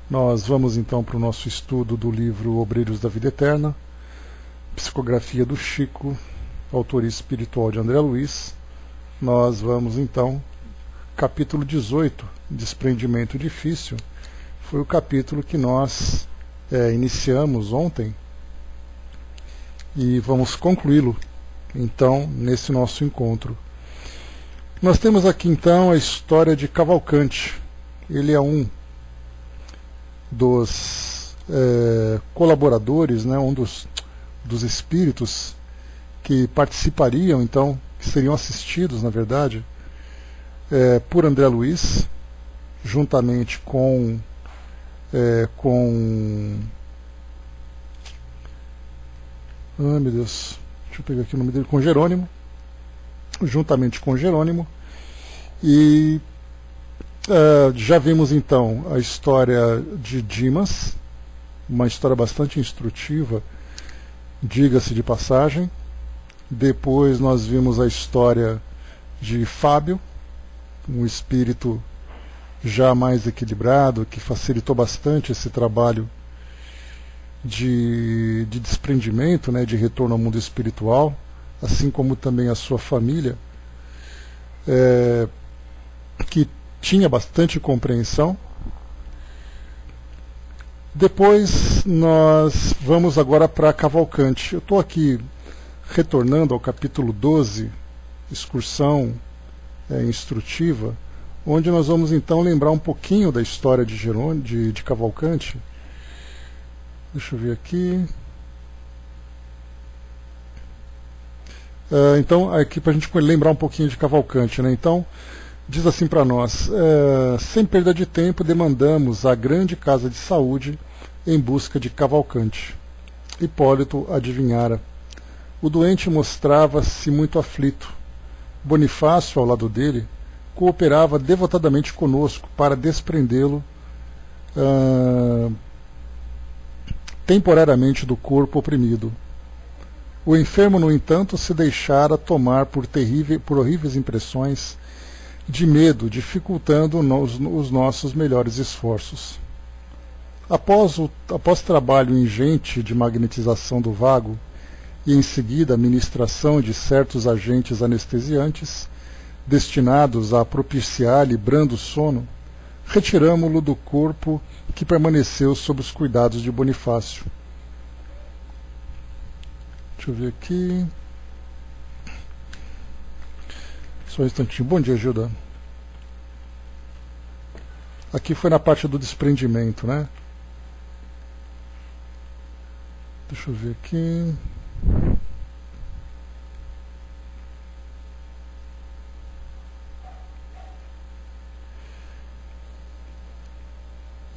Nós vamos então para o nosso estudo do livro Obreiros da Vida Eterna, psicografia do Chico, autoria espiritual de André Luiz. Nós vamos então, capítulo 18, Desprendimento Difícil, foi o capítulo que nós iniciamos ontem e vamos concluí-lo então nesse nosso encontro. Nós temos aqui então a história de Cavalcante. Ele é um dos colaboradores, né, um dos espíritos que participariam, então, que seriam assistidos, na verdade, por André Luiz, juntamente com meu Deus, deixa eu pegar aqui o nome dele, com Jerônimo, juntamente com Jerônimo, e já vimos então a história de Dimas, uma história bastante instrutiva, diga-se de passagem. Depois nós vimos a história de Fábio, um espírito já mais equilibrado, que facilitou bastante esse trabalho de desprendimento, né, de retorno ao mundo espiritual, assim como também a sua família, que tinha bastante compreensão. Depois nós vamos agora para Cavalcante. Eu estou aqui retornando ao capítulo 12, excursão instrutiva, onde nós vamos então lembrar um pouquinho da história de Cavalcante. Deixa eu ver aqui. Então, aqui para a gente lembrar um pouquinho de Cavalcante, né? Então, diz assim para nós: sem perda de tempo, demandamos a grande casa de saúde em busca de Cavalcante. Hipólito adivinhara. O doente mostrava-se muito aflito. Bonifácio, ao lado dele, cooperava devotadamente conosco para desprendê-lo temporariamente do corpo oprimido. O enfermo, no entanto, se deixara tomar por horríveis impressões de medo, dificultando os nossos melhores esforços. Após trabalho ingente de magnetização do vago e em seguida a ministração de certos agentes anestesiantes destinados a propiciar-lhe brando sono, retiramo-lo do corpo que permaneceu sob os cuidados de Bonifácio. Deixa eu ver aqui. Só um instantinho. Bom dia, Gilda. Aqui foi na parte do desprendimento, né? Deixa eu ver aqui.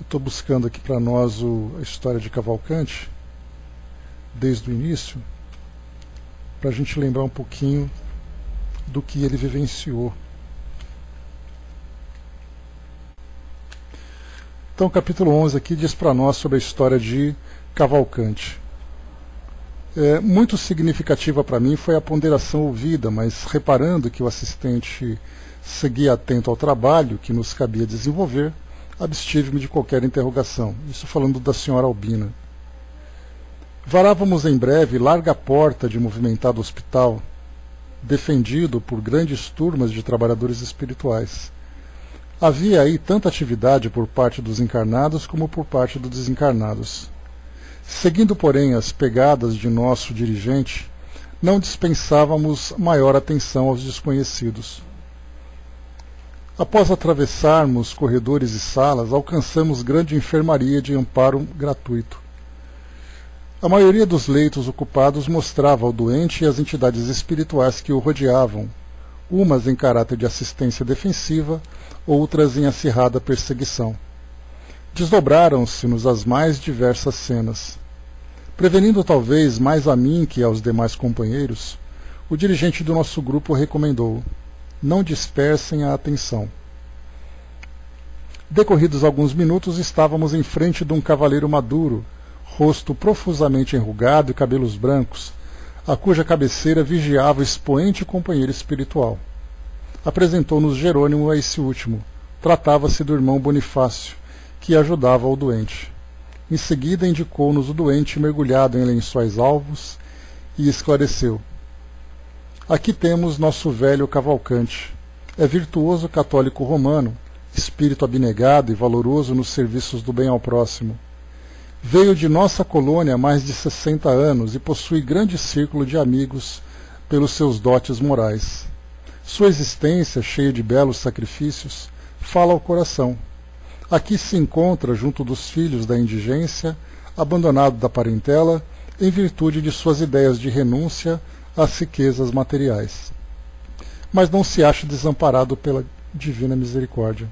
Estou buscando aqui para nós a história de Cavalcante, desde o início, para a gente lembrar um pouquinho do que ele vivenciou. Então, o capítulo 11 aqui diz para nós sobre a história de Cavalcante. Muito significativa para mim foi a ponderação ouvida, mas reparando que o assistente seguia atento ao trabalho que nos cabia desenvolver, abstive-me de qualquer interrogação. Isso falando da senhora Albina. Varávamos em breve larga porta de movimentado hospital, defendido por grandes turmas de trabalhadores espirituais. Havia aí tanta atividade por parte dos encarnados como por parte dos desencarnados. Seguindo, porém, as pegadas de nosso dirigente, não dispensávamos maior atenção aos desconhecidos. Após atravessarmos corredores e salas, alcançamos grande enfermaria de amparo gratuito. A maioria dos leitos ocupados mostrava ao doente e as entidades espirituais que o rodeavam, umas em caráter de assistência defensiva, outras em acirrada perseguição. Desdobraram-se-nos as mais diversas cenas. Prevenindo talvez mais a mim que aos demais companheiros, o dirigente do nosso grupo recomendou: não dispersem a atenção. Decorridos alguns minutos, estávamos em frente de um cavaleiro maduro, rosto profusamente enrugado e cabelos brancos, a cuja cabeceira vigiava o expoente companheiro espiritual. Apresentou-nos Jerônimo a esse último. Tratava-se do irmão Bonifácio, que ajudava o doente. Em seguida indicou-nos o doente mergulhado em lençóis alvos e esclareceu: aqui temos nosso velho Cavalcante. É virtuoso católico romano, espírito abnegado e valoroso nos serviços do bem ao próximo. Veio de nossa colônia há mais de 60 anos e possui grande círculo de amigos pelos seus dotes morais. Sua existência, cheia de belos sacrifícios, fala ao coração. Aqui se encontra junto dos filhos da indigência, abandonado da parentela, em virtude de suas ideias de renúncia às riquezas materiais. Mas não se acha desamparado pela divina misericórdia.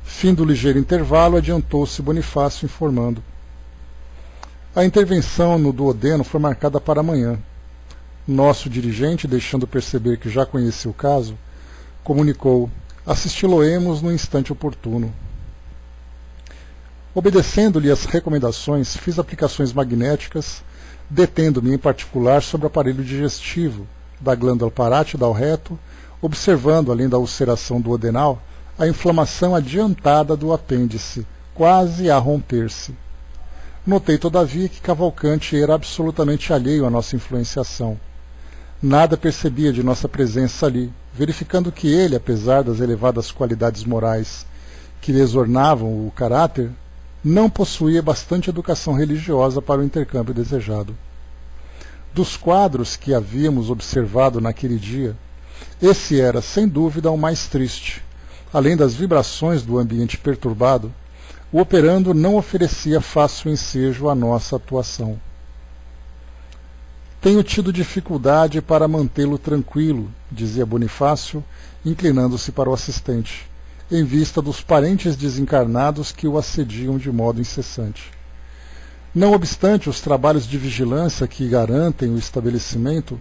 Fim do ligeiro intervalo, adiantou-se Bonifácio informando: a intervenção no duodeno foi marcada para amanhã. Nosso dirigente, deixando perceber que já conhecia o caso, comunicou: assisti-lo-emos no instante oportuno. Obedecendo-lhe as recomendações, fiz aplicações magnéticas, detendo-me em particular sobre o aparelho digestivo, da glândula parátil ao reto, observando, além da ulceração duodenal, a inflamação adiantada do apêndice, quase a romper-se. Notei, todavia, que Cavalcante era absolutamente alheio à nossa influenciação. Nada percebia de nossa presença ali, verificando que ele, apesar das elevadas qualidades morais que lhe ornavam o caráter, não possuía bastante educação religiosa para o intercâmbio desejado. Dos quadros que havíamos observado naquele dia, esse era, sem dúvida, o mais triste. Além das vibrações do ambiente perturbado, o operando não oferecia fácil ensejo à nossa atuação. Tenho tido dificuldade para mantê-lo tranquilo, dizia Bonifácio, inclinando-se para o assistente, em vista dos parentes desencarnados que o assediam de modo incessante. Não obstante os trabalhos de vigilância que garantem o estabelecimento,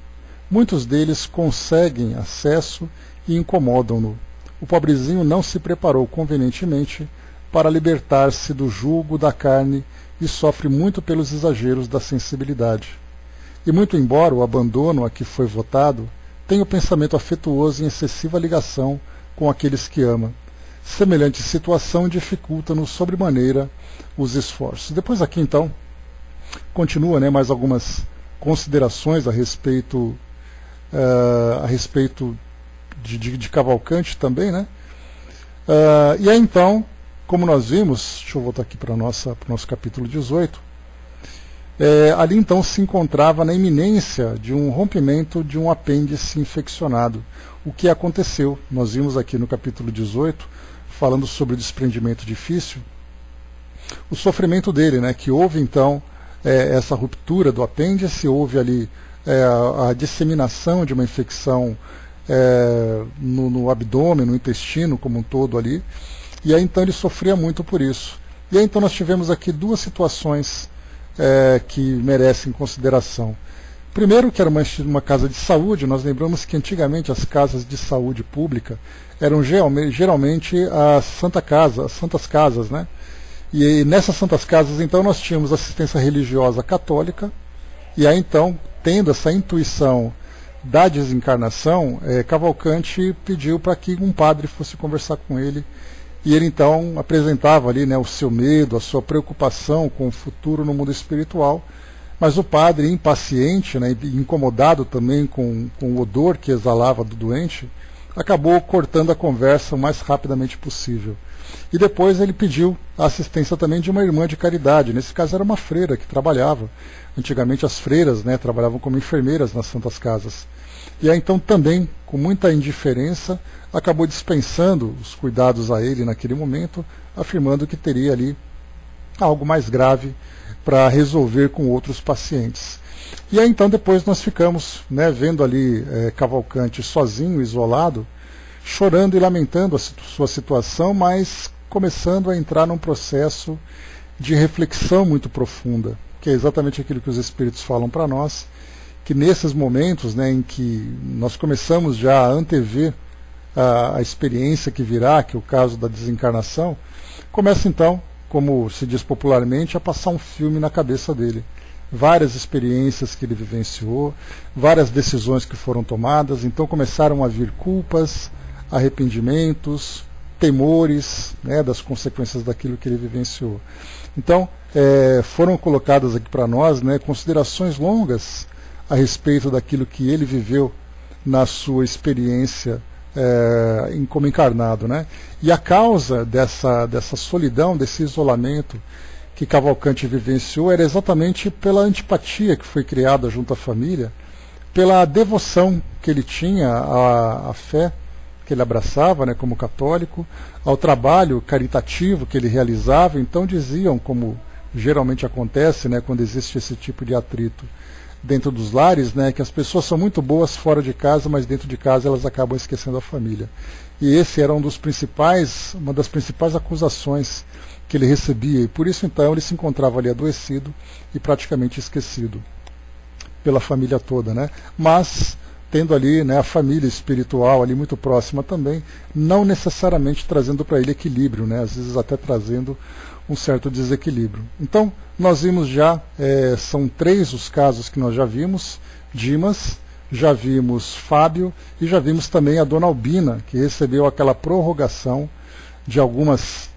muitos deles conseguem acesso e incomodam-no. O pobrezinho não se preparou convenientemente para libertar-se do jugo da carne e sofre muito pelos exageros da sensibilidade. E muito embora o abandono a que foi votado, tem o pensamento afetuoso em excessiva ligação com aqueles que ama. Semelhante situação dificulta-nos sobremaneira os esforços. Depois aqui, então, continua, mais algumas considerações a respeito de Cavalcante também, e aí, então, como nós vimos, deixa eu voltar aqui para o nosso capítulo 18, ali então se encontrava na iminência de um rompimento de um apêndice infeccionado. O que aconteceu? Nós vimos aqui no capítulo 18, falando sobre o desprendimento difícil, o sofrimento dele, que houve então essa ruptura do apêndice, houve ali a disseminação de uma infecção no abdômen, no intestino como um todo ali, e aí então ele sofria muito por isso. E aí então nós tivemos aqui duas situações que merecem consideração. Primeiro, que era uma casa de saúde. Nós lembramos que antigamente as casas de saúde pública eram geralmente as santas casas, E nessas santas casas, então, nós tínhamos assistência religiosa católica, e aí então, tendo essa intuição da desencarnação, Cavalcante pediu para que um padre fosse conversar com ele, e ele então apresentava ali o seu medo, a sua preocupação com o futuro no mundo espiritual, mas o padre, impaciente, e incomodado também com o odor que exalava do doente, acabou cortando a conversa o mais rapidamente possível. E depois ele pediu a assistência também de uma irmã de caridade. Nesse caso era uma freira que trabalhava. Antigamente as freiras trabalhavam como enfermeiras nas santas casas. E aí então também, com muita indiferença, acabou dispensando os cuidados a ele naquele momento, afirmando que teria ali algo mais grave para resolver com outros pacientes. E aí então depois nós ficamos vendo ali Cavalcante sozinho, isolado, chorando e lamentando a sua situação, mas começando a entrar num processo de reflexão muito profunda, que é exatamente aquilo que os Espíritos falam para nós, que nesses momentos em que nós começamos já a antever a experiência que virá, que é o caso da desencarnação, começa então, como se diz popularmente, a passar um filme na cabeça dele. Várias experiências que ele vivenciou, várias decisões que foram tomadas, então começaram a vir culpas, arrependimentos, temores, né, das consequências daquilo que ele vivenciou. Então, foram colocadas aqui para nós, né, considerações longas a respeito daquilo que ele viveu na sua experiência como encarnado, né? E a causa dessa solidão, desse isolamento que Cavalcanti vivenciou era exatamente pela antipatia que foi criada junto à família, pela devoção que ele tinha à fé que ele abraçava, né, como católico, ao trabalho caritativo que ele realizava. Então diziam, como geralmente acontece, né, quando existe esse tipo de atrito dentro dos lares, né, que as pessoas são muito boas fora de casa, mas dentro de casa elas acabam esquecendo a família. E esse era uma das principais acusações que ele recebia, e por isso então ele se encontrava ali adoecido e praticamente esquecido pela família toda, né? Mas tendo ali, né, a família espiritual ali muito próxima também, não necessariamente trazendo para ele equilíbrio, né? Às vezes até trazendo um certo desequilíbrio. Então, nós vimos já, são 3 os casos que nós já vimos: Dimas, já vimos Fábio e já vimos também a Dona Albina, que recebeu aquela prorrogação de alguns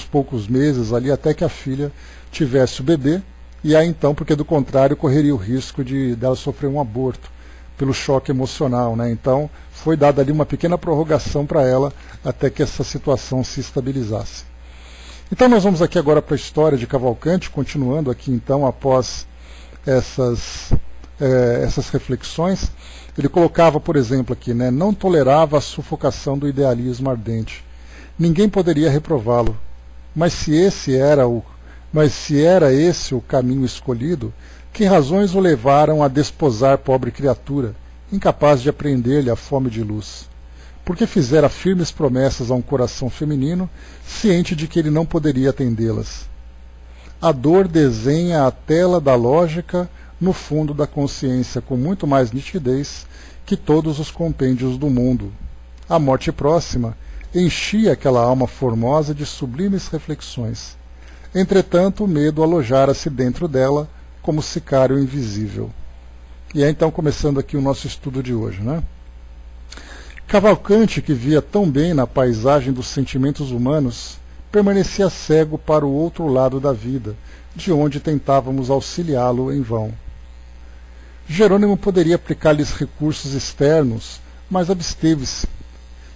poucos meses ali até que a filha tivesse o bebê, e aí então, porque do contrário correria o risco dela sofrer um aborto pelo choque emocional, né? Então foi dada ali uma pequena prorrogação para ela até que essa situação se estabilizasse. Então nós vamos aqui agora para a história de Cavalcanti, continuando aqui então após essas reflexões. Ele colocava, por exemplo, aqui, né, não tolerava a sufocação do idealismo ardente. Ninguém poderia reprová-lo. Mas se era esse o caminho escolhido, que razões o levaram a desposar pobre criatura, incapaz de apreender-lhe a fome de luz? Porque fizera firmes promessas a um coração feminino, ciente de que ele não poderia atendê-las. A dor desenha a tela da lógica no fundo da consciência com muito mais nitidez que todos os compêndios do mundo. A morte próxima enchia aquela alma formosa de sublimes reflexões. Entretanto, o medo alojara-se dentro dela como sicário invisível. E é então começando aqui o nosso estudo de hoje, né? Cavalcanti, que via tão bem na paisagem dos sentimentos humanos, permanecia cego para o outro lado da vida, de onde tentávamos auxiliá-lo em vão. Jerônimo poderia aplicar-lhes recursos externos, mas absteve-se.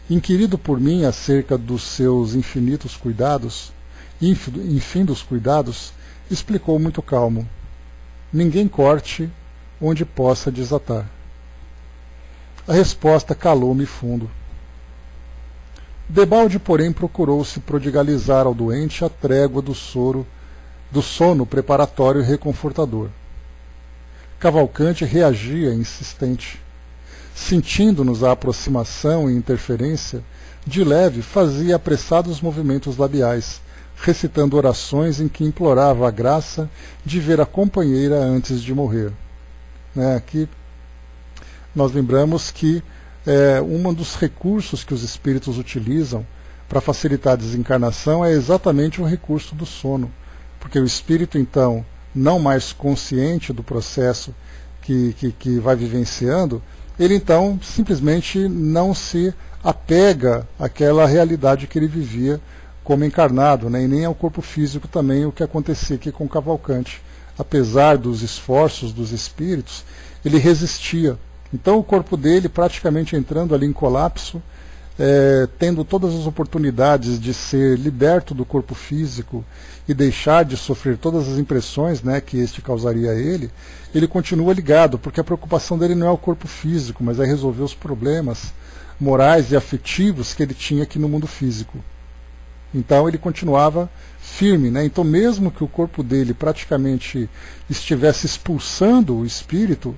Inquirido por mim acerca dos seus infinitos cuidados, enfim dos cuidados, explicou muito calmo: ninguém corte onde possa desatar. A resposta calou-me fundo. Debalde, porém, procurou se prodigalizar ao doente a trégua do sono preparatório e reconfortador. Cavalcanti reagia insistente. Sentindo-nos a aproximação e interferência, de leve fazia apressados movimentos labiais, recitando orações em que implorava a graça de ver a companheira antes de morrer. Aqui nós lembramos que um dos recursos que os espíritos utilizam para facilitar a desencarnação é exatamente o recurso do sono, porque o espírito, então, não mais consciente do processo que vai vivenciando, ele então simplesmente não se apega àquela realidade que ele vivia como encarnado, né, e nem ao corpo físico também, o que acontecia aqui com Cavalcanti. Apesar dos esforços dos espíritos, ele resistia. Então o corpo dele praticamente entrando ali em colapso, tendo todas as oportunidades de ser liberto do corpo físico e deixar de sofrer todas as impressões, né, que este causaria a ele, ele continua ligado, porque a preocupação dele não é o corpo físico, mas é resolver os problemas morais e afetivos que ele tinha aqui no mundo físico. Então ele continuava firme, né? Então mesmo que o corpo dele praticamente estivesse expulsando o espírito,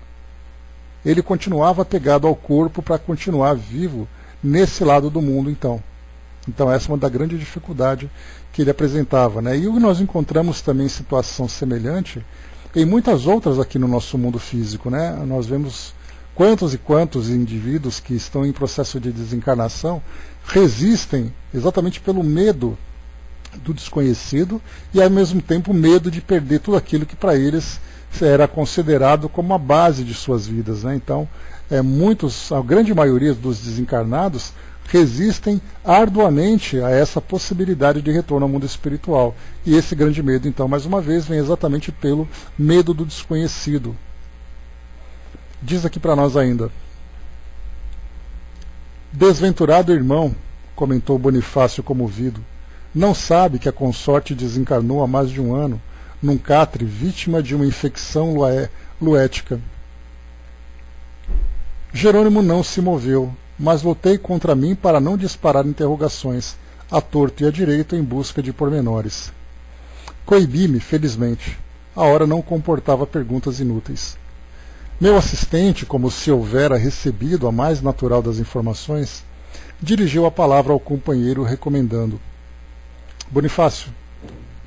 ele continuava apegado ao corpo para continuar vivo nesse lado do mundo, então. Então essa é uma da grande dificuldade que ele apresentava, né? E nós encontramos também situação semelhante em muitas outras aqui no nosso mundo físico, né? Nós vemos quantos e quantos indivíduos que estão em processo de desencarnação resistem exatamente pelo medo do desconhecido e ao mesmo tempo o medo de perder tudo aquilo que para eles era considerado como a base de suas vidas, né? Então, a grande maioria dos desencarnados resistem arduamente a essa possibilidade de retorno ao mundo espiritual. E esse grande medo, então, mais uma vez, vem exatamente pelo medo do desconhecido. Diz aqui para nós ainda: desventurado irmão, comentou Bonifácio comovido, não sabe que a consorte desencarnou há mais de um ano, num catre, vítima de uma infecção luética. Jerônimo não se moveu, mas lutei contra mim para não disparar interrogações, à torto e à direito, em busca de pormenores. Coibi-me, felizmente. A hora não comportava perguntas inúteis. Meu assistente, como se houvera recebido a mais natural das informações, dirigiu a palavra ao companheiro, recomendando: Bonifácio,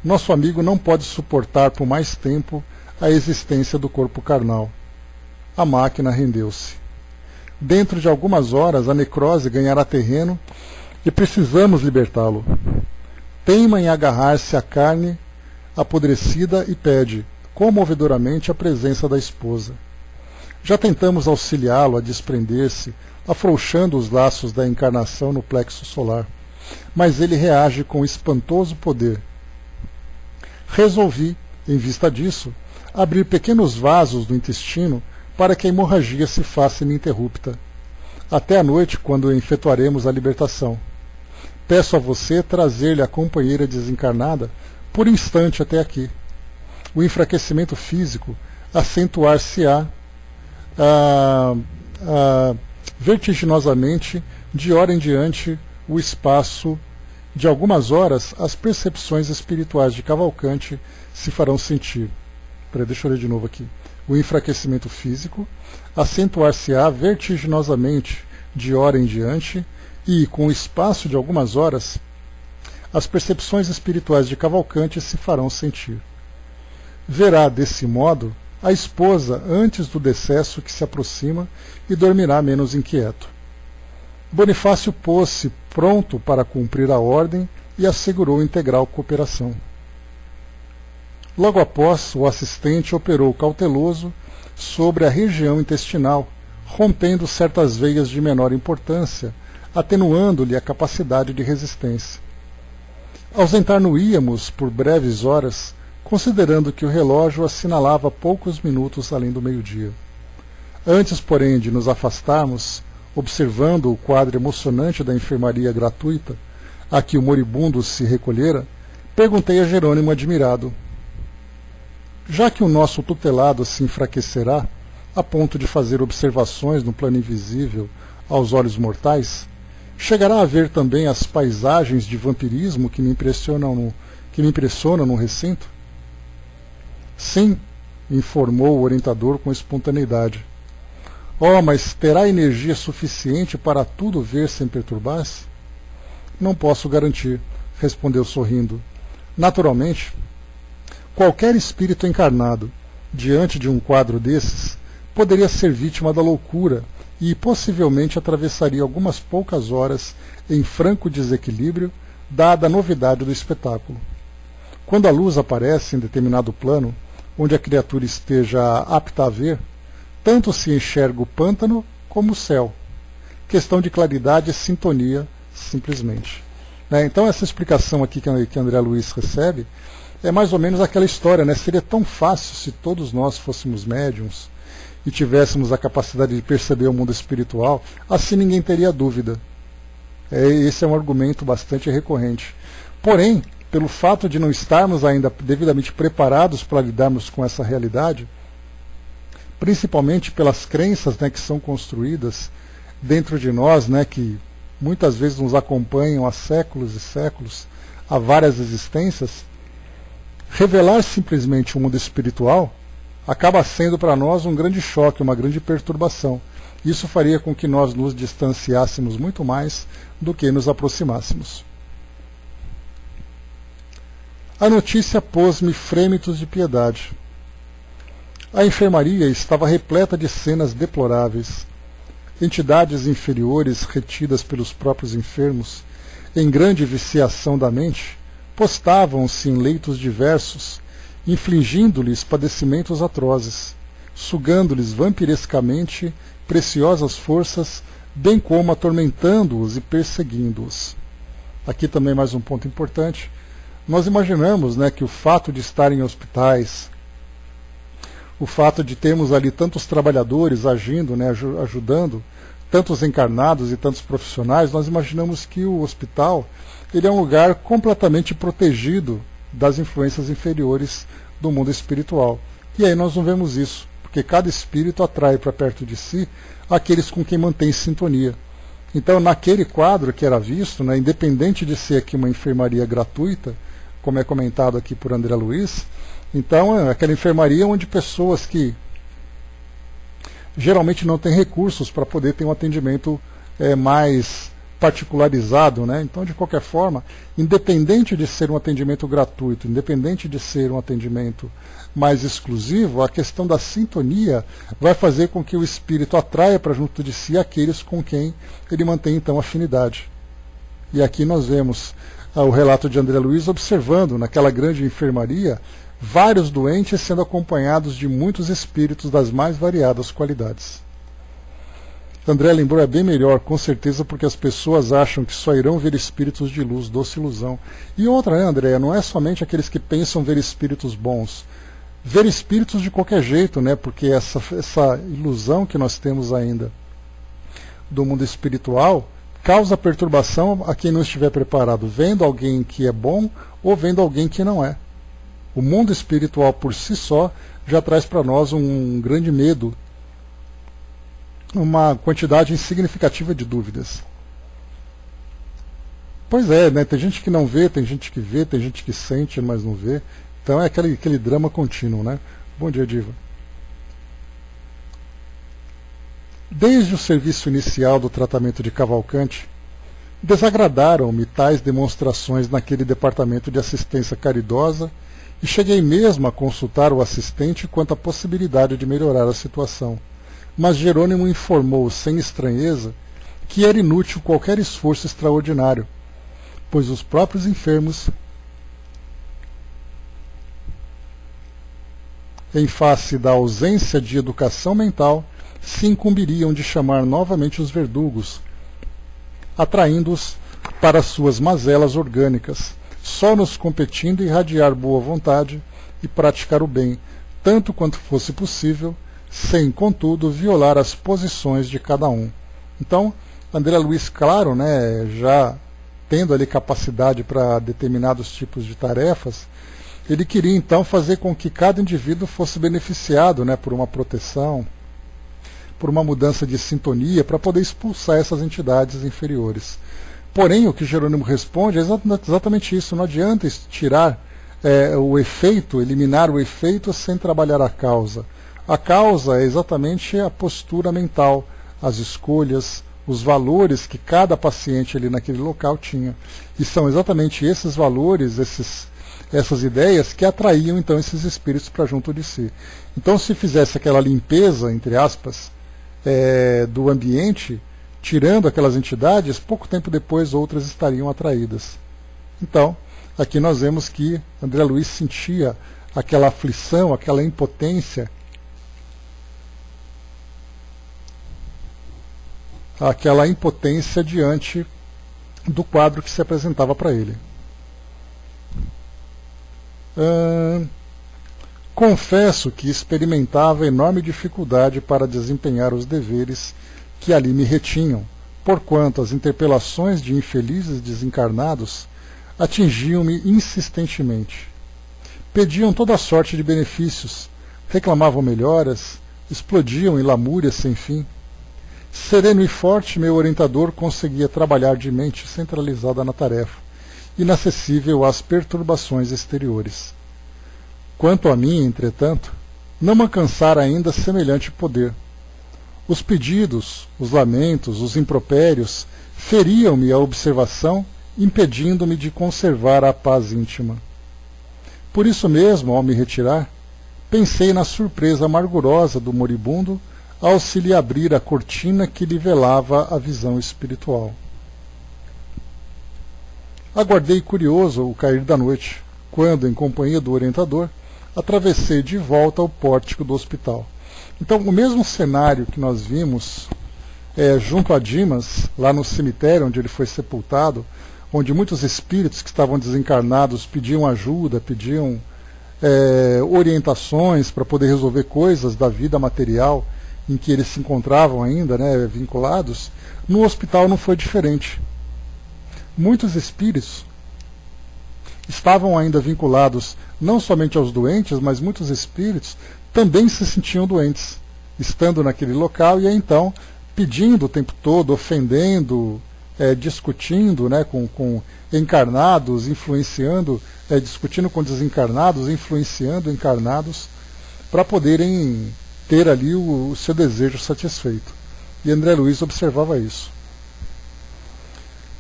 nosso amigo não pode suportar por mais tempo a existência do corpo carnal. A máquina rendeu-se. Dentro de algumas horas a necrose ganhará terreno e precisamos libertá-lo. Teima em agarrar-se à carne apodrecida e pede, comovedoramente, a presença da esposa. Já tentamos auxiliá-lo a desprender-se, afrouxando os laços da encarnação no plexo solar, mas ele reage com espantoso poder. Resolvi, em vista disso, abrir pequenos vasos no intestino para que a hemorragia se faça ininterrupta. Até a noite, quando efetuaremos a libertação. Peço a você trazer-lhe a companheira desencarnada por instante até aqui. O enfraquecimento físico acentuar-se-á vertiginosamente, de hora em diante, o espaço de algumas horas, as percepções espirituais de Cavalcante se farão sentir. Deixa eu ler de novo aqui. O enfraquecimento físico acentuar-se-á vertiginosamente, de hora em diante, e, com o espaço de algumas horas, as percepções espirituais de Cavalcante se farão sentir. Verá, desse modo, a esposa antes do decesso que se aproxima e dormirá menos inquieto. Bonifácio pôs-se pronto para cumprir a ordem e assegurou integral cooperação. Logo após, o assistente operou cauteloso sobre a região intestinal, rompendo certas veias de menor importância, atenuando-lhe a capacidade de resistência. Ausentar-nos-íamos por breves horas, considerando que o relógio assinalava poucos minutos além do meio-dia. Antes, porém, de nos afastarmos, observando o quadro emocionante da enfermaria gratuita, a que o moribundo se recolhera, perguntei a Jerônimo admirado: já que o nosso tutelado se enfraquecerá, a ponto de fazer observações no plano invisível aos olhos mortais, chegará a ver também as paisagens de vampirismo que me impressionam no recinto? Sim, informou o orientador com espontaneidade. Oh, mas terá energia suficiente para tudo ver sem perturbar-se? Não posso garantir, respondeu sorrindo. Naturalmente, qualquer espírito encarnado, diante de um quadro desses, poderia ser vítima da loucura e possivelmente atravessaria algumas poucas horas em franco desequilíbrio, dada a novidade do espetáculo. Quando a luz aparece em determinado plano, onde a criatura esteja apta a ver, tanto se enxerga o pântano como o céu. Questão de claridade e sintonia, simplesmente. Então essa explicação aqui que André Luiz recebe é mais ou menos aquela história, né? Seria tão fácil se todos nós fôssemos médiums e tivéssemos a capacidade de perceber o mundo espiritual, assim ninguém teria dúvida. Esse é um argumento bastante recorrente. Porém, pelo fato de não estarmos ainda devidamente preparados para lidarmos com essa realidade, principalmente pelas crenças, né, que são construídas dentro de nós, né, que muitas vezes nos acompanham há séculos e séculos, há várias existências, revelar simplesmente o mundo espiritual acaba sendo para nós um grande choque, uma grande perturbação. Isso faria com que nós nos distanciássemos muito mais do que nos aproximássemos. A notícia pôs-me frêmitos de piedade. A enfermaria estava repleta de cenas deploráveis. Entidades inferiores retidas pelos próprios enfermos, em grande viciação da mente, postavam-se em leitos diversos, infligindo-lhes padecimentos atrozes, sugando-lhes vampirescamente preciosas forças bem como atormentando-os e perseguindo-os. Aqui também mais um ponto importante. Nós imaginamos, né, que o fato de estar em hospitais, o fato de termos ali tantos trabalhadores agindo, né, ajudando, tantos encarnados e tantos profissionais, nós imaginamos que o hospital ele é um lugar completamente protegido das influências inferiores do mundo espiritual. E aí nós não vemos isso, porque cada espírito atrai para perto de si aqueles com quem mantém sintonia. Então, naquele quadro que era visto, né, independente de ser aqui uma enfermaria gratuita, como é comentado aqui por André Luiz, então é aquela enfermaria onde pessoas que geralmente não têm recursos para poder ter um atendimento mais particularizado, né? Então, de qualquer forma, independente de ser um atendimento gratuito, independente de ser um atendimento mais exclusivo, a questão da sintonia vai fazer com que o espírito atraia para junto de si aqueles com quem ele mantém então afinidade. E aqui nós vemos o relato de André Luiz observando naquela grande enfermaria vários doentes sendo acompanhados de muitos espíritos das mais variadas qualidades. André lembrou, é bem melhor, com certeza, porque as pessoas acham que só irão ver espíritos de luz, doce ilusão. E outra, André, não é somente aqueles que pensam ver espíritos bons. Ver espíritos de qualquer jeito, né? Porque essa ilusão que nós temos ainda do mundo espiritual causa perturbação a quem não estiver preparado, vendo alguém que é bom ou vendo alguém que não é. O mundo espiritual por si só já traz para nós um grande medo, uma quantidade insignificativa de dúvidas. Pois é, né? Tem gente que não vê, tem gente que vê, tem gente que sente, mas não vê. Então é aquele drama contínuo, né? Bom dia, Diva. Desde o serviço inicial do tratamento de Cavalcante, desagradaram-me tais demonstrações naquele departamento de assistência caridosa e cheguei mesmo a consultar o assistente quanto à possibilidade de melhorar a situação. Mas Jerônimo informou, sem estranheza, que era inútil qualquer esforço extraordinário, pois os próprios enfermos, em face da ausência de educação mental, se incumbiriam de chamar novamente os verdugos, atraindo-os para suas mazelas orgânicas, só nos competindo irradiar boa vontade e praticar o bem, tanto quanto fosse possível, sem, contudo, violar as posições de cada um. Então, André Luiz, claro, né, já tendo ali capacidade para determinados tipos de tarefas, ele queria então fazer com que cada indivíduo fosse beneficiado, né, por uma proteção, por uma mudança de sintonia, para poder expulsar essas entidades inferiores. Porém, o que Jerônimo responde é exatamente isso, não adianta tirar o efeito, eliminar o efeito sem trabalhar a causa. A causa é exatamente a postura mental, as escolhas, os valores que cada paciente ali naquele local tinha. E são exatamente esses valores, essas ideias que atraíam então esses espíritos para junto de si. Então, se fizesse aquela limpeza, entre aspas, do ambiente, tirando aquelas entidades, pouco tempo depois outras estariam atraídas. Então, aqui nós vemos que André Luiz sentia aquela aflição, aquela impotência, diante do quadro que se apresentava para ele. Confesso que experimentava enorme dificuldade para desempenhar os deveres que ali me retinham, porquanto as interpelações de infelizes desencarnados atingiam-me insistentemente. Pediam toda sorte de benefícios, reclamavam melhoras, explodiam em lamúrias sem fim. Sereno e forte, meu orientador conseguia trabalhar de mente centralizada na tarefa, inacessível às perturbações exteriores. Quanto a mim, entretanto, não me alcançara ainda semelhante poder. Os pedidos, os lamentos, os impropérios feriam-me a observação, impedindo-me de conservar a paz íntima. Por isso mesmo, ao me retirar, pensei na surpresa amargurosa do moribundo ao se lhe abrir a cortina que lhe velava a visão espiritual. Aguardei curioso o cair da noite, quando, em companhia do orientador, atravessei de volta o pórtico do hospital. Então, o mesmo cenário que nós vimos junto a Dimas, lá no cemitério onde ele foi sepultado, onde muitos espíritos que estavam desencarnados pediam ajuda, pediam orientações para poder resolver coisas da vida material em que eles se encontravam ainda, né, vinculados. No hospital não foi diferente. Muitos espíritos estavam ainda vinculados não somente aos doentes, mas muitos espíritos também se sentiam doentes, estando naquele local, e aí, então pedindo o tempo todo, ofendendo, discutindo, né, com encarnados, influenciando, discutindo com desencarnados, influenciando encarnados, para poderem ter ali o seu desejo satisfeito. E André Luiz observava isso.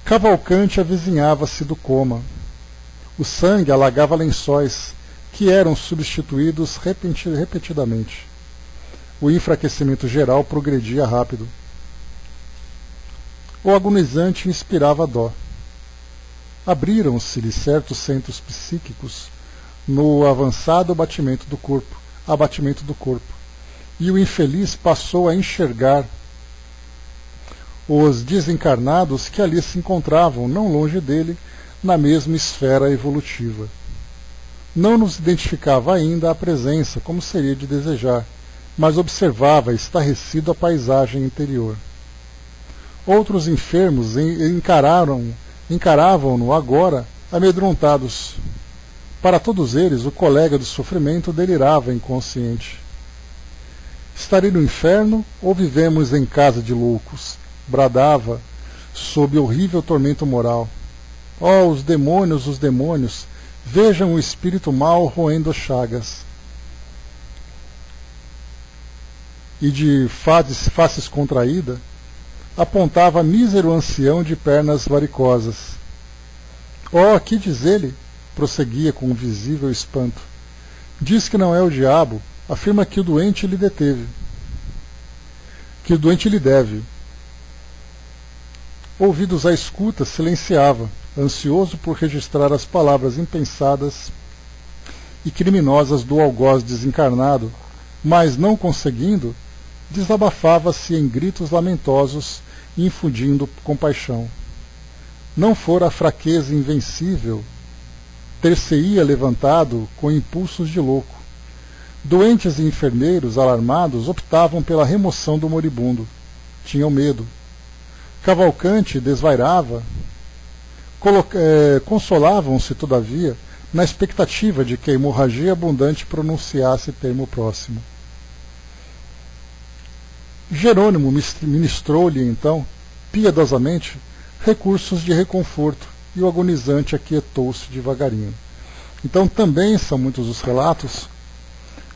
Cavalcante avizinhava-se do coma. O sangue alagava lençóis, que eram substituídos repetidamente. O enfraquecimento geral progredia rápido. O agonizante inspirava dó. Abriram-se-lhe certos centros psíquicos no avançado abatimento do corpo, e o infeliz passou a enxergar os desencarnados que ali se encontravam, não longe dele, na mesma esfera evolutiva. Não nos identificava ainda a presença, como seria de desejar, mas observava estarrecido a paisagem interior. Outros enfermos encaravam-no agora amedrontados. Para todos eles, o colega do sofrimento delirava inconsciente. Estarei no inferno ou vivemos em casa de loucos? Bradava, sob horrível tormento moral. Oh, os demônios, vejam o espírito mau roendo as chagas. E de faces contraída, apontava mísero ancião de pernas varicosas. Oh, que diz ele? Prosseguia com um visível espanto. Diz que não é o diabo, afirma que o doente lhe deteve. Que o doente lhe deve. Ouvidos à escuta, silenciava, ansioso por registrar as palavras impensadas e criminosas do algoz desencarnado, mas não conseguindo, desabafava-se em gritos lamentosos, infundindo compaixão. Não fora a fraqueza invencível, ter-se-ia levantado com impulsos de louco. Doentes e enfermeiros, alarmados, optavam pela remoção do moribundo. Tinham medo. Cavalcante desvairava. Consolavam-se, todavia, na expectativa de que a hemorragia abundante pronunciasse termo próximo. Jerônimo ministrou-lhe, então, piedosamente, recursos de reconforto, e o agonizante aquietou-se devagarinho. Então também são muitos os relatos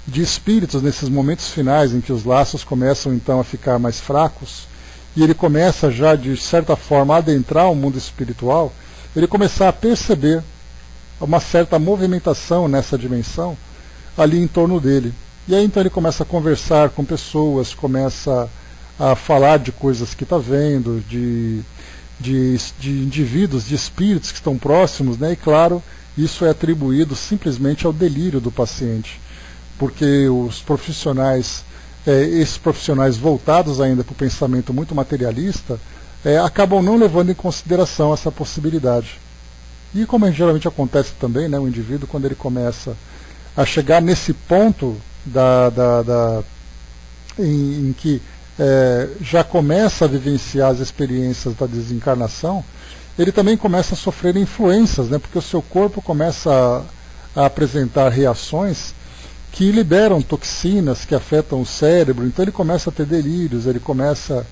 de espíritos nesses momentos finais em que os laços começam então a ficar mais fracos, e ele começa já de certa forma a adentrar o mundo espiritual, ele começar a perceber uma certa movimentação nessa dimensão ali em torno dele. E aí então ele começa a conversar com pessoas, começa a falar de coisas que está vendo, de indivíduos, de espíritos que estão próximos, né? E claro, isso é atribuído simplesmente ao delírio do paciente, porque os profissionais, esses profissionais voltados ainda para o pensamento muito materialista, acabam não levando em consideração essa possibilidade. E como geralmente acontece também, né, o indivíduo, quando ele começa a chegar nesse ponto em que já começa a vivenciar as experiências da desencarnação, ele também começa a sofrer influências, né, porque o seu corpo começa a apresentar reações que liberam toxinas que afetam o cérebro. Então ele começa a ter delírios, ele começa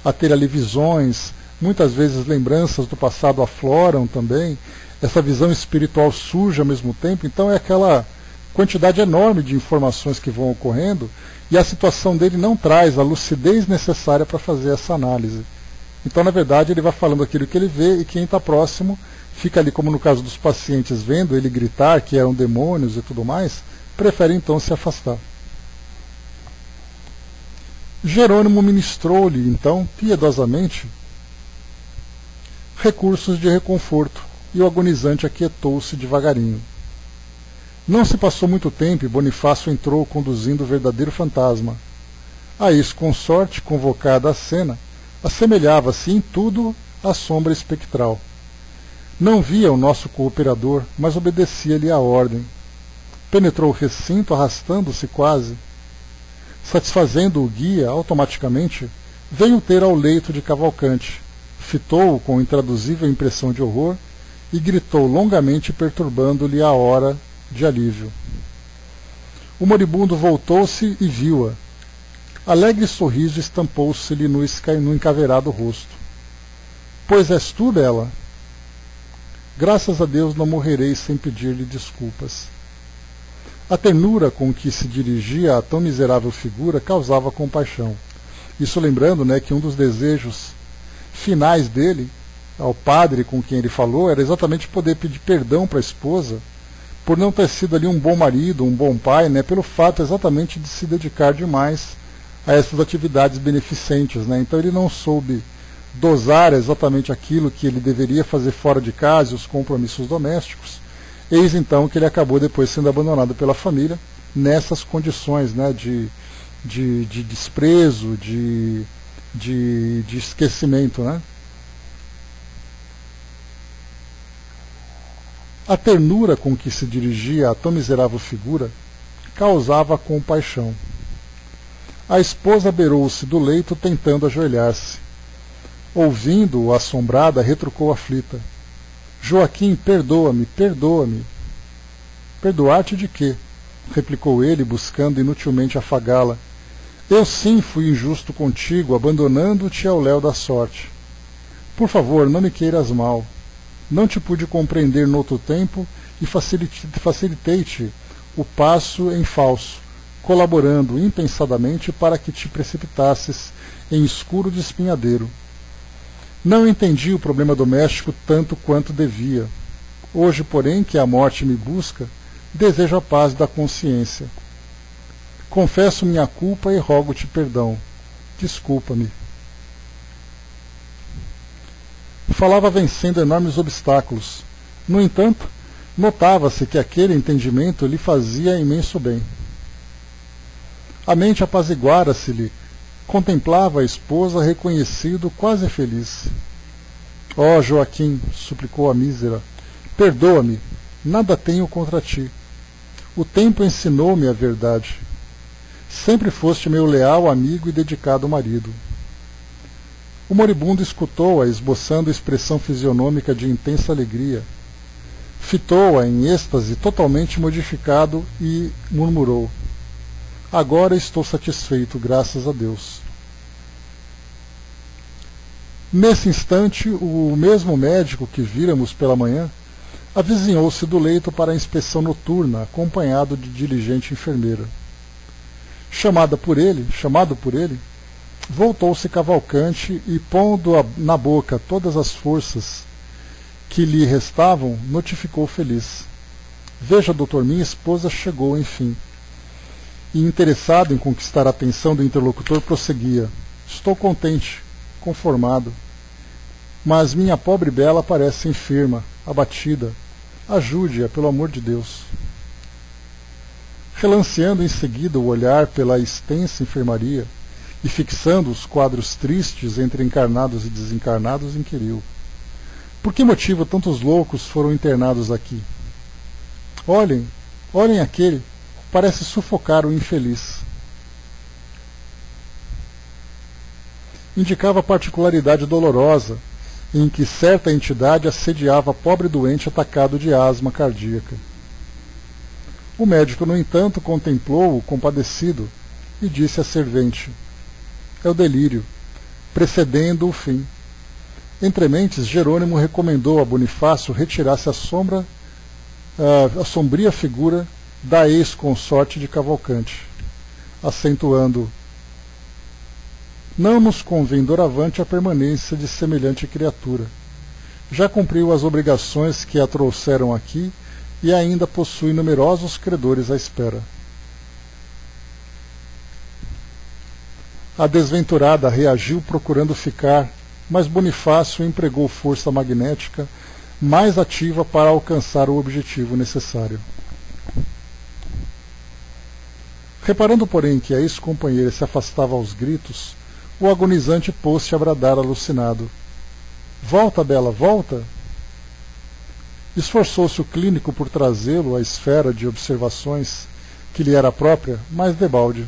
a ter ali visões, muitas vezes lembranças do passado afloram também, essa visão espiritual surge ao mesmo tempo. Então é aquela quantidade enorme de informações que vão ocorrendo, e a situação dele não traz a lucidez necessária para fazer essa análise. Então, na verdade, ele vai falando aquilo que ele vê, e quem está próximo fica ali, como no caso dos pacientes, vendo ele gritar que eram demônios e tudo mais, prefere então se afastar. Jerônimo ministrou-lhe, então, piedosamente, recursos de reconforto, e o agonizante aquietou-se devagarinho. Não se passou muito tempo e Bonifácio entrou conduzindo o verdadeiro fantasma. A ex-consorte, convocada à cena, Assemelhava-se em tudo à sombra espectral. Não via o nosso cooperador, mas obedecia-lhe à ordem. Penetrou o recinto, arrastando-se quase. Satisfazendo o guia, automaticamente, veio ter ao leito de Cavalcante, fitou-o com intraduzível impressão de horror e gritou longamente, perturbando-lhe a hora de alívio. O moribundo voltou-se e viu-a. Alegre sorriso estampou-se-lhe no encaveirado rosto. Pois és tu, Bela? Graças a Deus não morrerei sem pedir-lhe desculpas. A ternura com que se dirigia a tão miserável figura causava compaixão. Isso lembrando, que um dos desejos finais dele, ao padre com quem ele falou, era exatamente poder pedir perdão para a esposa por não ter sido ali um bom marido, um bom pai, pelo fato exatamente de se dedicar demais a essas atividades beneficentes. Então ele não soube dosar exatamente aquilo que ele deveria fazer fora de casa, os compromissos domésticos. Eis então que ele acabou depois sendo abandonado pela família nessas condições de desprezo, de esquecimento. A ternura com que se dirigia a tão miserável figura causava compaixão. A esposa beirou-se do leito tentando ajoelhar-se. Ouvindo-o assombrada, retrucou aflita: Joaquim, perdoa-me, perdoa-me. Perdoar-te de quê? Replicou ele, buscando inutilmente afagá-la. Eu sim fui injusto contigo, abandonando-te ao léu da sorte. Por favor, não me queiras mal. Não te pude compreender noutro tempo e facilitei-te o passo em falso, colaborando impensadamente para que te precipitasses em escuro despenhadeiro. Não entendi o problema doméstico tanto quanto devia. Hoje, porém, que a morte me busca, desejo a paz da consciência. Confesso minha culpa e rogo-te perdão. Desculpa-me. Falava vencendo enormes obstáculos. No entanto, notava-se que aquele entendimento lhe fazia imenso bem. A mente apaziguara-se-lhe, contemplava a esposa reconhecido, quase feliz. Ó Joaquim, suplicou a mísera, perdoa-me, nada tenho contra ti. O tempo ensinou-me a verdade. Sempre foste meu leal amigo e dedicado marido. O moribundo escutou-a, esboçando expressão fisionômica de intensa alegria. Fitou-a em êxtase totalmente modificado e murmurou: Agora estou satisfeito, graças a Deus. Nesse instante, o mesmo médico que víramos pela manhã avizinhou-se do leito para a inspeção noturna, acompanhado de diligente enfermeira. Chamado por ele, voltou-se Cavalcante e, pondo na boca todas as forças que lhe restavam, notificou feliz: Veja, doutor, minha esposa chegou, enfim. E, interessado em conquistar a atenção do interlocutor, prosseguia: Estou contente, conformado. Mas minha pobre Bela parece enferma, abatida. Ajude-a, pelo amor de Deus. Relanceando em seguida o olhar pela extensa enfermaria e fixando os quadros tristes entre encarnados e desencarnados, inquiriu: Por que motivo tantos loucos foram internados aqui? Olhem aquele, parece sufocar o infeliz. Indicava particularidade dolorosa em que certa entidade assediava pobre doente atacado de asma cardíaca. O médico, no entanto, contemplou-o compadecido e disse à servente: É o delírio, precedendo o fim. Entre mentes, Jerônimo recomendou a Bonifácio retirasse a sombria figura da ex-consorte de Cavalcante, acentuando: Não nos convém doravante a permanência de semelhante criatura. Já cumpriu as obrigações que a trouxeram aqui e ainda possui numerosos credores à espera. A desventurada reagiu procurando ficar, mas Bonifácio empregou força magnética mais ativa para alcançar o objetivo necessário. Reparando, porém, que a ex-companheira se afastava aos gritos, o agonizante pôs-se a bradar alucinado. Volta, Bela, volta! Esforçou-se o clínico por trazê-lo à esfera de observações que lhe era própria, mas debalde.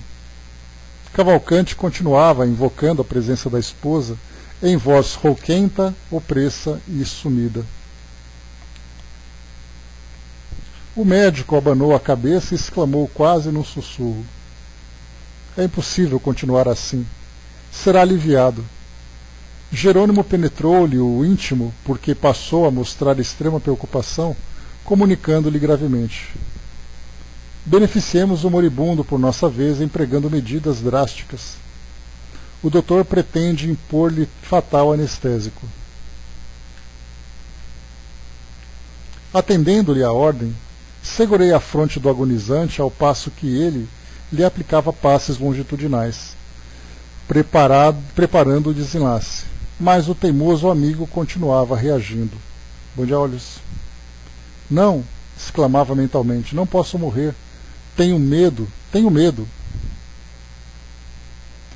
Cavalcanti continuava invocando a presença da esposa em voz rouquenta, opressa e sumida. O médico abanou a cabeça e exclamou quase num sussurro: é impossível continuar assim. Será aliviado. Jerônimo penetrou-lhe o íntimo porque passou a mostrar extrema preocupação, comunicando-lhe gravemente: beneficiemos o moribundo por nossa vez empregando medidas drásticas. O doutor pretende impor-lhe fatal anestésico. Atendendo-lhe a ordem, segurei a fronte do agonizante ao passo que ele lhe aplicava passes longitudinais, preparando o desenlace. Mas o teimoso amigo continuava reagindo. Bom dia, olhos. Não, exclamava mentalmente, não posso morrer. Tenho medo, tenho medo.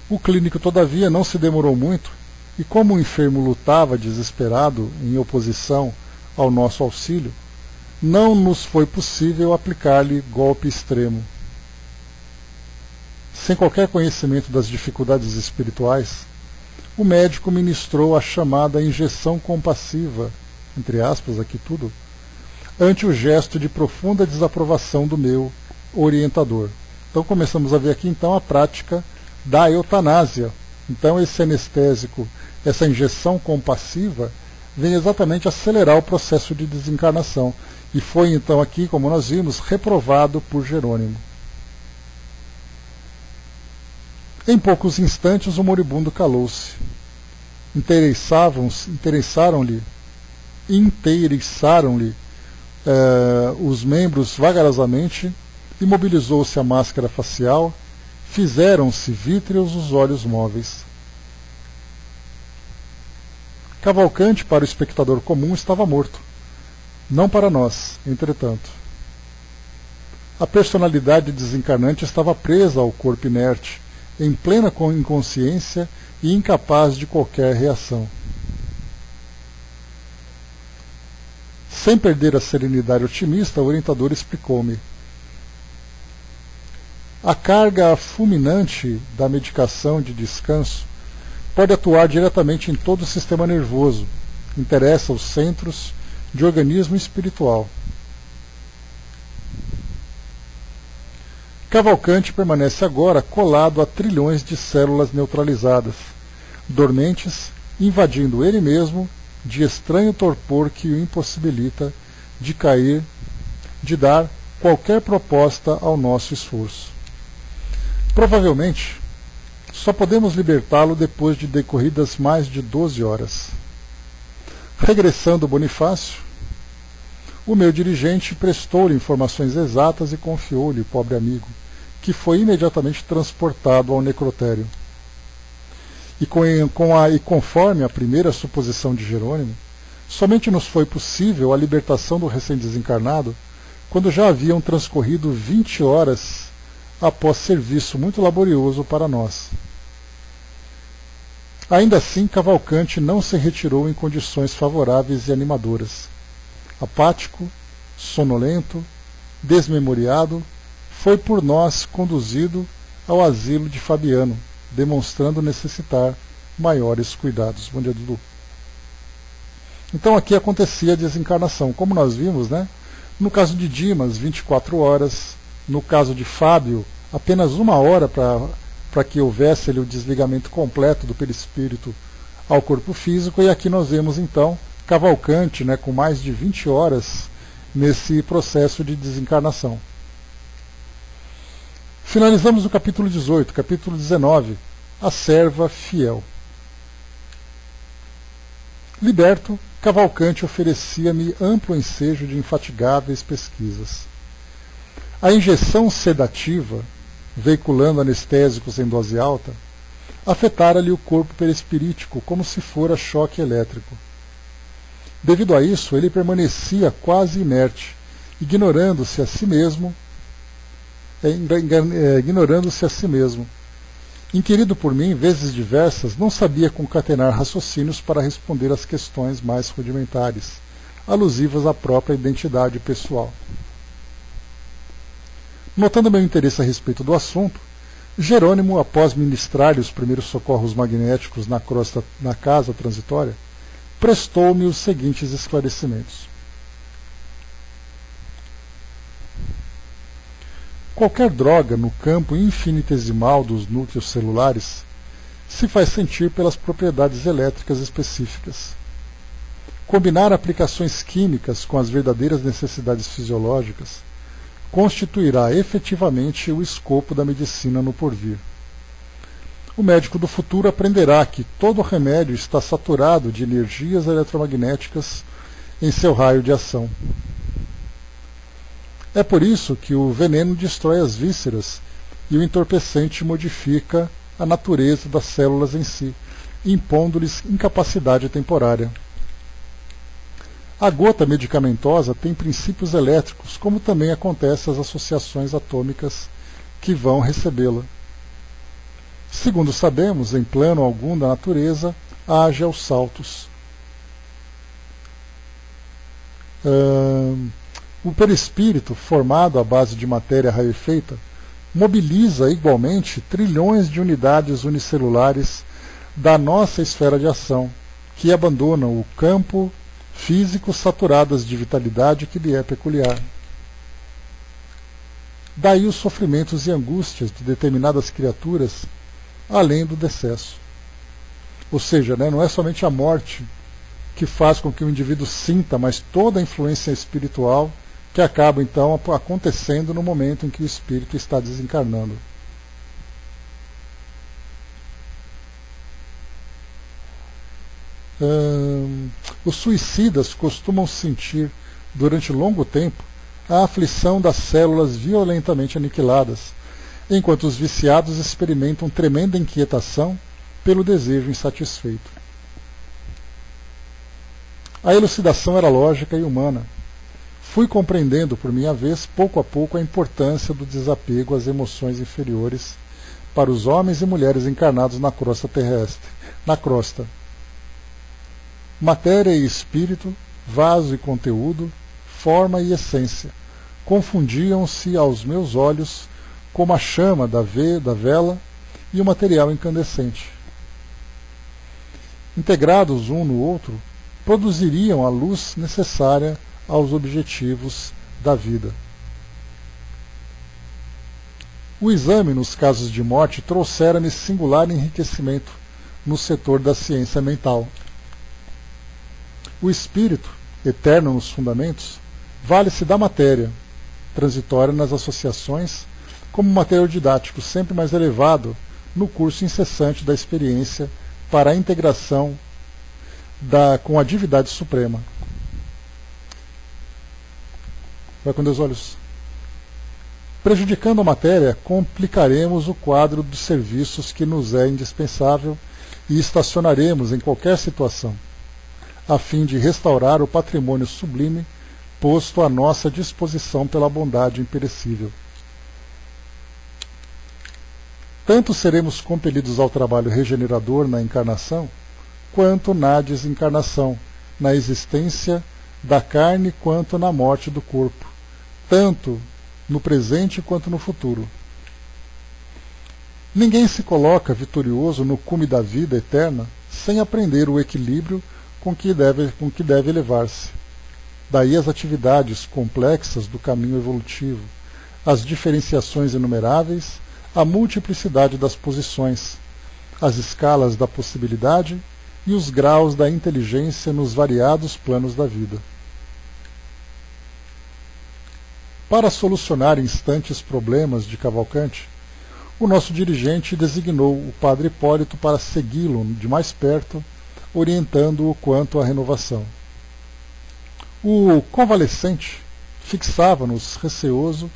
O clínico, todavia, não se demorou muito, e como o enfermo lutava desesperado em oposição ao nosso auxílio, não nos foi possível aplicar-lhe golpe extremo. Sem qualquer conhecimento das dificuldades espirituais, o médico ministrou a chamada injeção compassiva, entre aspas aqui tudo, ante o gesto de profunda desaprovação do meu orientador. Então começamos a ver aqui então a prática da eutanásia. Então esse anestésico, essa injeção compassiva, vem exatamente acelerar o processo de desencarnação. E foi então aqui, como nós vimos, reprovado por Jerônimo. Em poucos instantes o moribundo calou-se. Inteiriçaram-lhe os membros vagarosamente, imobilizou-se a máscara facial, fizeram-se vítreos os olhos móveis. Cavalcanti, para o espectador comum, estava morto. Não para nós, entretanto. A personalidade desencarnante estava presa ao corpo inerte, em plena inconsciência e incapaz de qualquer reação. Sem perder a serenidade otimista, o orientador explicou-me: a carga fulminante da medicação de descanso pode atuar diretamente em todo o sistema nervoso, interessa os centros de organismo espiritual. Cavalcanti permanece agora colado a trilhões de células neutralizadas, dormentes, invadindo ele mesmo de estranho torpor que o impossibilita de dar qualquer proposta ao nosso esforço. Provavelmente, só podemos libertá-lo depois de decorridas mais de 12 horas. Regressando Bonifácio, o meu dirigente prestou-lhe informações exatas e confiou-lhe o pobre amigo, que foi imediatamente transportado ao necrotério. E conforme a primeira suposição de Jerônimo, somente nos foi possível a libertação do recém-desencarnado quando já haviam transcorrido 20 horas após serviço muito laborioso para nós. Ainda assim, Cavalcanti não se retirou em condições favoráveis e animadoras. Apático, sonolento, desmemoriado, foi por nós conduzido ao asilo de Fabiano, demonstrando necessitar maiores cuidados. Bom dia, Dudu. Então aqui acontecia a desencarnação, como nós vimos, né? No caso de Dimas, 24 horas, no caso de Fábio, apenas 1 hora para que houvesse ali o desligamento completo do perispírito ao corpo físico, e aqui nós vemos então Cavalcanti, né, com mais de 20 horas nesse processo de desencarnação. Finalizamos o capítulo 18, capítulo 19, a serva fiel. Liberto, Cavalcanti oferecia-me amplo ensejo de infatigáveis pesquisas. A injeção sedativa, veiculando anestésicos em dose alta, afetara-lhe o corpo perispirítico como se fora choque elétrico. Devido a isso, ele permanecia quase inerte, ignorando-se a si mesmo, Inquirido por mim, vezes diversas, não sabia concatenar raciocínios para responder às questões mais rudimentares, alusivas à própria identidade pessoal. Notando meu interesse a respeito do assunto, Jerônimo, após ministrar os primeiros socorros magnéticos na casa transitória, prestou-me os seguintes esclarecimentos. Qualquer droga no campo infinitesimal dos núcleos celulares se faz sentir pelas propriedades elétricas específicas. Combinar aplicações químicas com as verdadeiras necessidades fisiológicas constituirá efetivamente o escopo da medicina no porvir. O médico do futuro aprenderá que todo remédio está saturado de energias eletromagnéticas em seu raio de ação. É por isso que o veneno destrói as vísceras e o entorpecente modifica a natureza das células em si, impondo-lhes incapacidade temporária. A gota medicamentosa tem princípios elétricos, como também acontece às associações atômicas que vão recebê-la. Segundo sabemos, em plano algum da natureza, age aos saltos. O perispírito, formado à base de matéria rarefeita, mobiliza igualmente trilhões de unidades unicelulares da nossa esfera de ação, que abandonam o campo físico saturadas de vitalidade que lhe é peculiar. Daí os sofrimentos e angústias de determinadas criaturas, além do decesso. Ou seja, não é somente a morte que faz com que o indivíduo sinta, mas toda a influência espiritual que acaba então acontecendo no momento em que o espírito está desencarnando. Os suicidas costumam sentir, durante longo tempo, a aflição das células violentamente aniquiladas, enquanto os viciados experimentam tremenda inquietação pelo desejo insatisfeito. A elucidação era lógica e humana. Fui compreendendo, por minha vez, pouco a pouco, a importância do desapego às emoções inferiores para os homens e mulheres encarnados na crosta terrestre. Na crosta. Matéria e espírito, vaso e conteúdo, forma e essência, confundiam-se aos meus olhos como a chama da vela e o material incandescente. Integrados um no outro, produziriam a luz necessária aos objetivos da vida. O exame nos casos de morte trouxera-me singular enriquecimento no setor da ciência mental. O espírito, eterno nos fundamentos, vale-se da matéria, transitória nas associações, como material didático sempre mais elevado no curso incessante da experiência para a integração com a divindade suprema. Vai com Deus, olhos. Prejudicando a matéria, complicaremos o quadro dos serviços que nos é indispensável e estacionaremos em qualquer situação, a fim de restaurar o patrimônio sublime posto à nossa disposição pela bondade imperecível. Tanto seremos compelidos ao trabalho regenerador na encarnação, quanto na desencarnação, na existência da carne quanto na morte do corpo, tanto no presente quanto no futuro. Ninguém se coloca vitorioso no cume da vida eterna sem aprender o equilíbrio com que deve elevar-se. Daí as atividades complexas do caminho evolutivo, as diferenciações inumeráveis, a multiplicidade das posições, as escalas da possibilidade e os graus da inteligência nos variados planos da vida. Para solucionar instantes problemas de Cavalcante, o nosso dirigente designou o padre Hipólito para segui-lo de mais perto, orientando-o quanto à renovação. O convalescente fixava-nos receoso,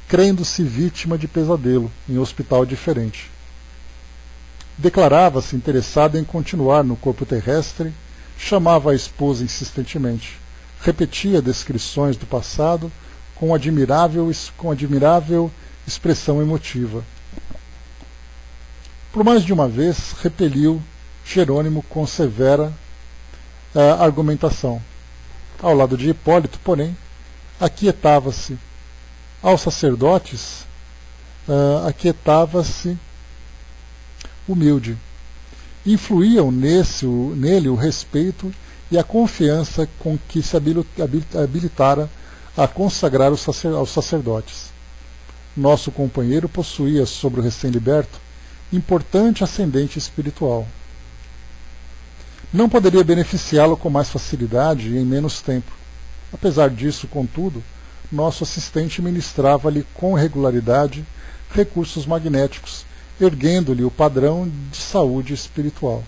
crendo-se vítima de pesadelo em hospital diferente. Declarava-se interessado em continuar no corpo terrestre, chamava a esposa insistentemente, repetia descrições do passado com admirável expressão emotiva. por mais de uma vez repeliu Jerônimo com severa argumentação. Ao lado de Hipólito, porém, aquietava-se. Aos sacerdotes, aquietava-se humilde. Influíam nele o respeito e a confiança com que se habilitara a consagrar aos sacerdotes. Nosso companheiro possuía sobre o recém-liberto importante ascendente espiritual. Não poderia beneficiá-lo com mais facilidade e em menos tempo. Apesar disso, contudo, nosso assistente ministrava-lhe com regularidade recursos magnéticos, erguendo-lhe o padrão de saúde espiritual.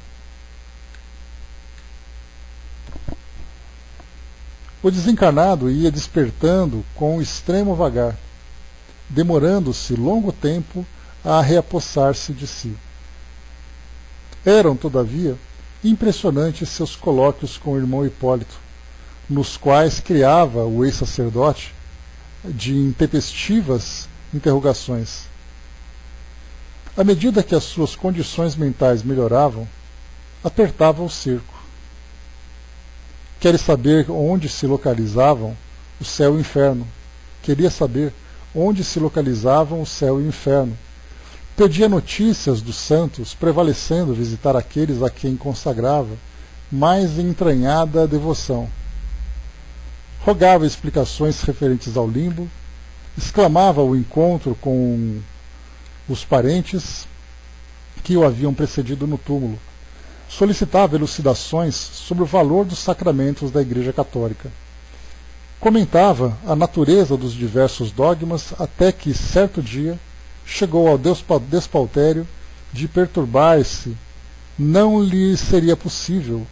O desencarnado ia despertando com extremo vagar, demorando-se longo tempo a reapossar-se de si. Eram, todavia, impressionantes seus colóquios com o irmão Hipólito, nos quais criava o ex-sacerdote de intempestivas interrogações. À medida que as suas condições mentais melhoravam, apertava o cerco. Queria saber onde se localizavam o céu e o inferno. Queria saber onde se localizavam o céu e o inferno. Pedia notícias dos santos, prevalecendo visitar aqueles a quem consagrava mais entranhada devoção. Rogava explicações referentes ao limbo, exclamava o encontro com os parentes que o haviam precedido no túmulo. Solicitava elucidações sobre o valor dos sacramentos da Igreja Católica. Comentava a natureza dos diversos dogmas até que, certo dia, chegou ao despautério de perturbar-se. Não lhe seria possível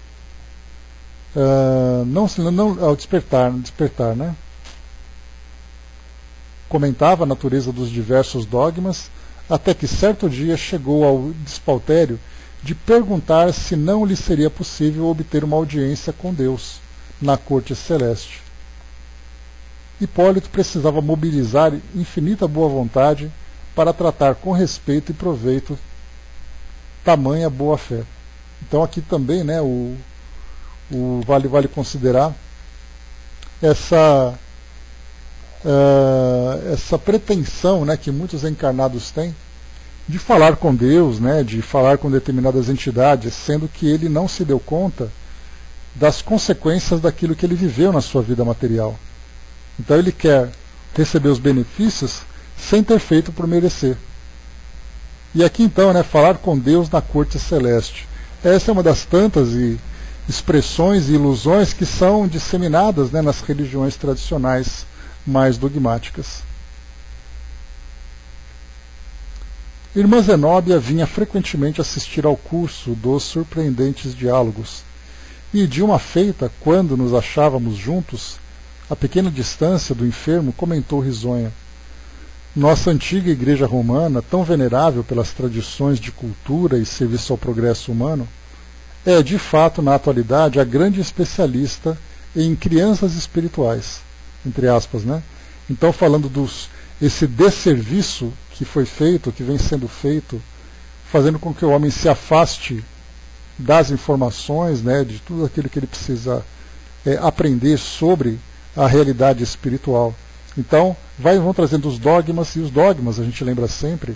ao despertar, né? Comentava a natureza dos diversos dogmas até que certo dia chegou ao despautério de perguntar se não lhe seria possível obter uma audiência com Deus na corte celeste. Hipólito precisava mobilizar infinita boa vontade para tratar com respeito e proveito tamanha boa fé. Então aqui também, né, vale considerar essa pretensão, né, que muitos encarnados têm de falar com Deus, né, de falar com determinadas entidades, sendo que ele não se deu conta das consequências daquilo que ele viveu na sua vida material. Então ele quer receber os benefícios sem ter feito por merecer. E aqui então, né, falar com Deus na corte celeste. Essa é uma das tantas expressões e ilusões que são disseminadas, né, nas religiões tradicionais mais dogmáticas. Irmã Zenóbia vinha frequentemente assistir ao curso dos surpreendentes diálogos, e de uma feita, quando nos achávamos juntos, a pequena distância do enfermo, comentou risonha: nossa antiga Igreja Romana, tão venerável pelas tradições de cultura e serviço ao progresso humano, é, de fato, na atualidade, a grande especialista em crianças espirituais, entre aspas, né? Então, falando esse desserviço que foi feito, que vem sendo feito, fazendo com que o homem se afaste das informações, né, de tudo aquilo que ele precisa aprender sobre a realidade espiritual. Então, vão trazendo os dogmas, e os dogmas, a gente lembra sempre,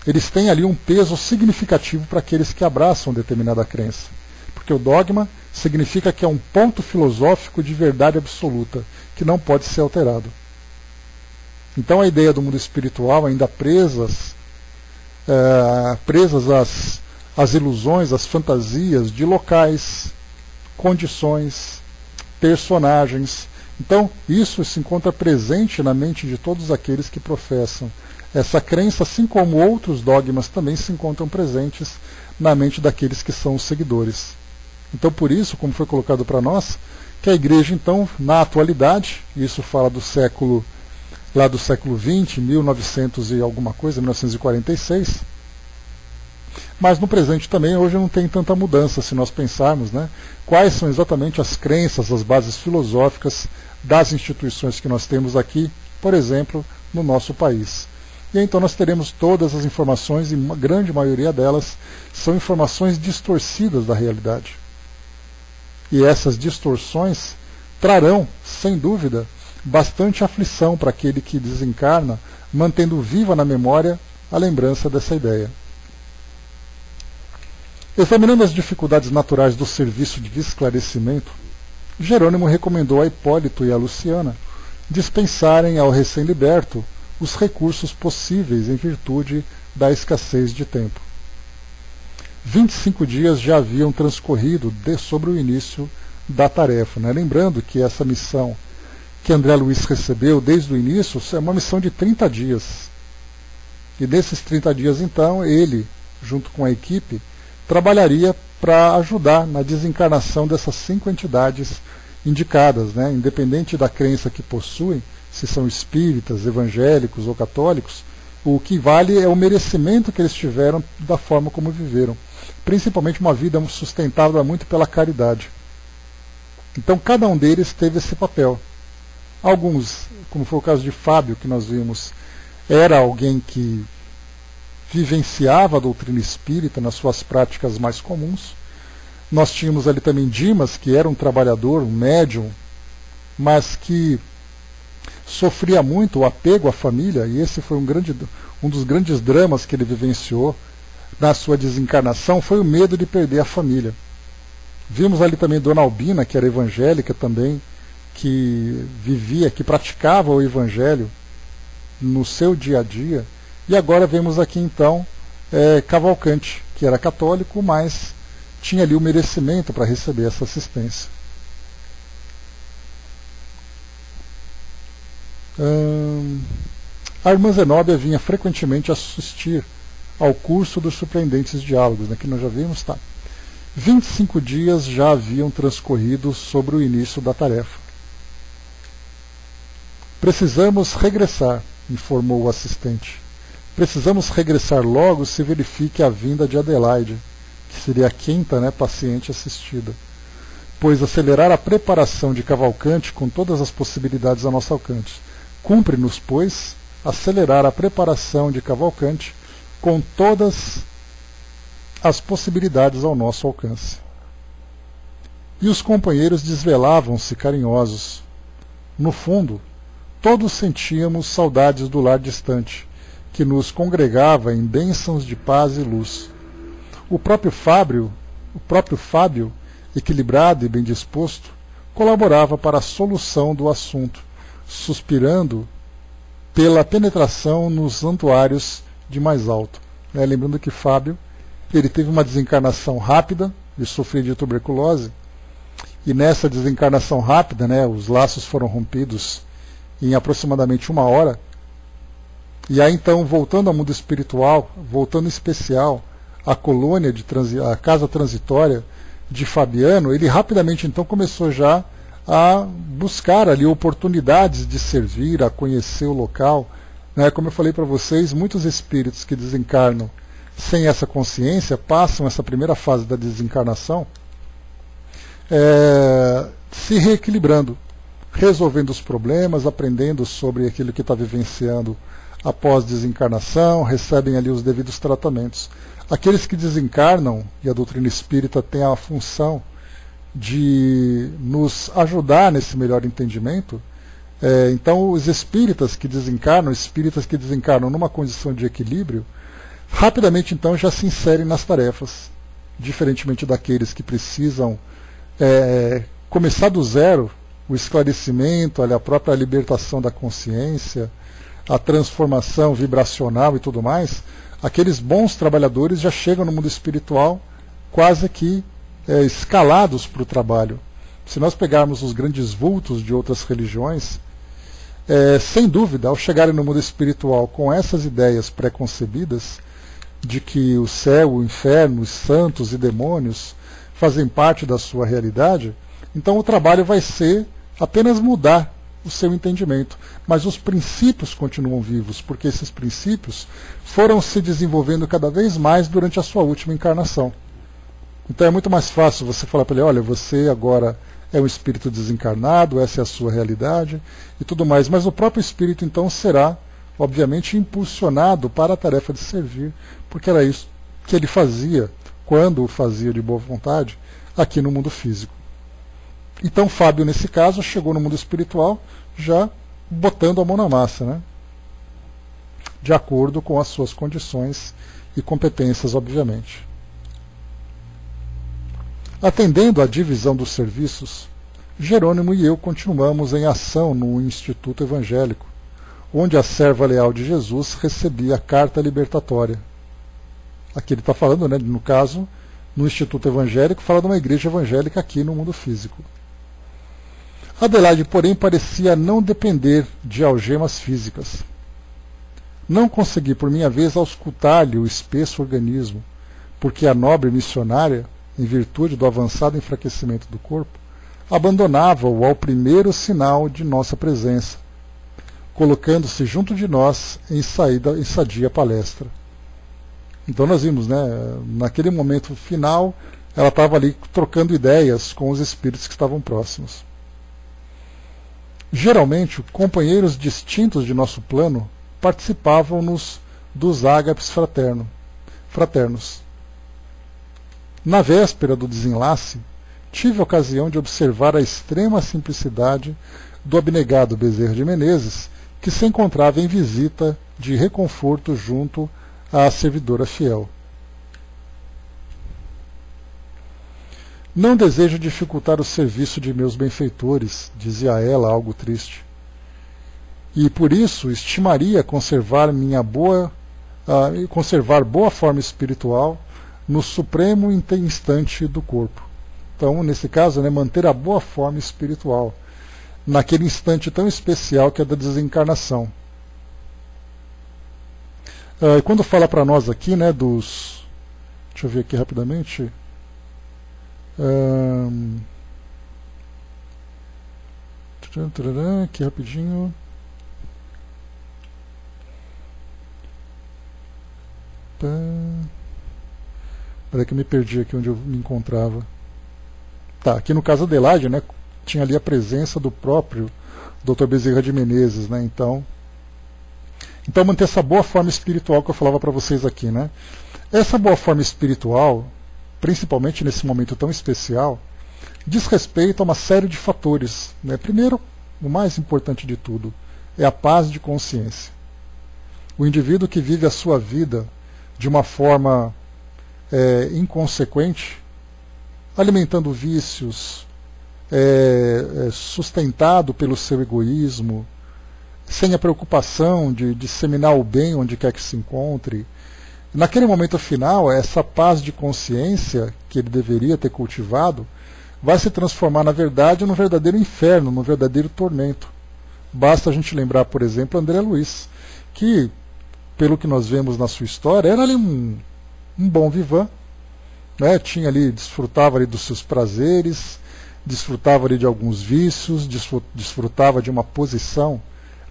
eles têm ali um peso significativo para aqueles que abraçam determinada crença. Porque o dogma significa que é um ponto filosófico de verdade absoluta, que não pode ser alterado. Então a ideia do mundo espiritual, ainda presas às ilusões, às fantasias de locais, condições, personagens. Então isso se encontra presente na mente de todos aqueles que professam essa crença, assim como outros dogmas também se encontram presentes na mente daqueles que são os seguidores. Então por isso, como foi colocado para nós, que a Igreja então, na atualidade, isso fala do século XX, 1900 e alguma coisa, 1946, mas no presente também, hoje não tem tanta mudança, se nós pensarmos, né, quais são exatamente as crenças, as bases filosóficas das instituições que nós temos aqui, por exemplo, no nosso país. E aí, então nós teremos todas as informações, e uma grande maioria delas são informações distorcidas da realidade. E essas distorções trarão, sem dúvida, bastante aflição para aquele que desencarna, mantendo viva na memória a lembrança dessa ideia. Examinando as dificuldades naturais do serviço de esclarecimento, Jerônimo recomendou a Hipólito e a Luciana dispensarem ao recém-liberto os recursos possíveis em virtude da escassez de tempo. 25 dias já haviam transcorrido sobre o início da tarefa, né? Lembrando que essa missão que André Luiz recebeu desde o início é uma missão de 30 dias. E desses 30 dias, então, ele, junto com a equipe, trabalharia para ajudar na desencarnação dessas 5 entidades indicadas, né? Independente da crença que possuem, se são espíritas, evangélicos ou católicos, o que vale é o merecimento que eles tiveram da forma como viveram. Principalmente uma vida sustentada muito pela caridade. Então cada um deles teve esse papel. Alguns, como foi o caso de Fábio, que nós vimos, era alguém que vivenciava a doutrina espírita nas suas práticas mais comuns. Nós tínhamos ali também Dimas, que era um trabalhador, um médium, mas que sofria muito o apego à família, e esse foi um dos grandes dramas que ele vivenciou na sua desencarnação, foi o medo de perder a família. Vimos ali também Dona Albina, que era evangélica também, que vivia, que praticava o evangelho no seu dia a dia. E agora vemos aqui então Cavalcante, que era católico, mas tinha ali o merecimento para receber essa assistência. A irmã Zenóbia vinha frequentemente assistir ao curso dos surpreendentes diálogos, né, que nós já vimos, tá? 25 dias já haviam transcorrido sobre o início da tarefa. Precisamos regressar, informou o assistente. Precisamos regressar logo se verifique a vinda de Adelaide, que seria a 5ª, paciente assistida, pois acelerar a preparação de Cavalcante com todas as possibilidades a nosso alcance. Cumpre-nos, pois, acelerar a preparação de Cavalcante com todas as possibilidades ao nosso alcance. E os companheiros desvelavam-se carinhosos. No fundo, todos sentíamos saudades do lar distante, que nos congregava em bênçãos de paz e luz. O próprio Fábio, equilibrado e bem disposto, colaborava para a solução do assunto, suspirando pela penetração nos santuários de mais alto. Lembrando que Fábio, ele teve uma desencarnação rápida, ele sofria de tuberculose, e nessa desencarnação rápida, os laços foram rompidos em aproximadamente 1 hora, e aí então, voltando ao mundo espiritual, voltando em especial à colônia, à casa transitória de Fabiano, ele rapidamente então começou já a buscar ali oportunidades de servir, a conhecer o local. Como eu falei para vocês, muitos espíritos que desencarnam sem essa consciência passam essa primeira fase da desencarnação se reequilibrando, resolvendo os problemas, aprendendo sobre aquilo que está vivenciando após desencarnação, recebem ali os devidos tratamentos. Aqueles que desencarnam, e a doutrina espírita tem a função de nos ajudar nesse melhor entendimento, então os espíritas que desencarnam numa condição de equilíbrio, rapidamente então já se inserem nas tarefas, diferentemente daqueles que precisam começar do zero, o esclarecimento, a própria libertação da consciência, a transformação vibracional e tudo mais. Aqueles bons trabalhadores já chegam no mundo espiritual quase que escalados para o trabalho. Se nós pegarmos os grandes vultos de outras religiões, sem dúvida, ao chegarem no mundo espiritual com essas ideias preconcebidas de que o céu, o inferno, os santos e demônios fazem parte da sua realidade, então o trabalho vai ser apenas mudar o seu entendimento. Mas os princípios continuam vivos, porque esses princípios foram se desenvolvendo cada vez mais durante a sua última encarnação. Então é muito mais fácil você falar para ele, olha, você agora é um espírito desencarnado, essa é a sua realidade e tudo mais. Mas o próprio espírito então será obviamente impulsionado para a tarefa de servir, porque era isso que ele fazia, quando o fazia de boa vontade, aqui no mundo físico. Então Fábio, nesse caso, chegou no mundo espiritual já botando a mão na massa, né? De acordo com as suas condições e competências, obviamente. Atendendo à divisão dos serviços, Jerônimo e eu continuamos em ação no Instituto Evangélico, onde a serva leal de Jesus recebia a carta libertatória. Aqui ele está falando, né, no caso, no Instituto Evangélico, fala de uma igreja evangélica aqui no mundo físico. Adelaide, porém, parecia não depender de algemas físicas. Não consegui, por minha vez, auscultar-lhe o espesso organismo, porque a nobre missionária, em virtude do avançado enfraquecimento do corpo, abandonava-o ao primeiro sinal de nossa presença, colocando-se junto de nós em sadia palestra. Então nós vimos, né, naquele momento final, ela estava ali trocando ideias com os espíritos que estavam próximos. Geralmente, companheiros distintos de nosso plano participavam-nos dos ágapes fraternos. Na véspera do desenlace, tive a ocasião de observar a extrema simplicidade do abnegado Bezerra de Menezes, que se encontrava em visita de reconforto junto à servidora fiel. Não desejo dificultar o serviço de meus benfeitores, dizia ela, algo triste. E por isso estimaria conservar boa forma espiritual no supremo instante do corpo. Então, nesse caso, né, manter a boa forma espiritual, naquele instante tão especial que é da desencarnação. E quando fala para nós aqui, né, dos... Deixa eu ver aqui rapidamente. Aqui rapidinho. Peraí que eu me perdi aqui onde eu me encontrava. Tá, aqui no caso da Adelaide, né, tinha ali a presença do próprio Dr. Bezerra de Menezes, né, então manter essa boa forma espiritual que eu falava para vocês aqui, né. Essa boa forma espiritual, principalmente nesse momento tão especial, diz respeito a uma série de fatores, né. Primeiro, o mais importante de tudo, é a paz de consciência. O indivíduo que vive a sua vida de uma forma inconsequente, alimentando vícios, sustentado pelo seu egoísmo, sem a preocupação de disseminar o bem onde quer que se encontre. Naquele momento final, essa paz de consciência que ele deveria ter cultivado vai se transformar, na verdade, num verdadeiro inferno, num verdadeiro tormento. Basta a gente lembrar, por exemplo, André Luiz, que, pelo que nós vemos na sua história, era ali um bom vivant, né? Tinha ali, desfrutava ali dos seus prazeres, desfrutava ali de alguns vícios, desfrutava de uma posição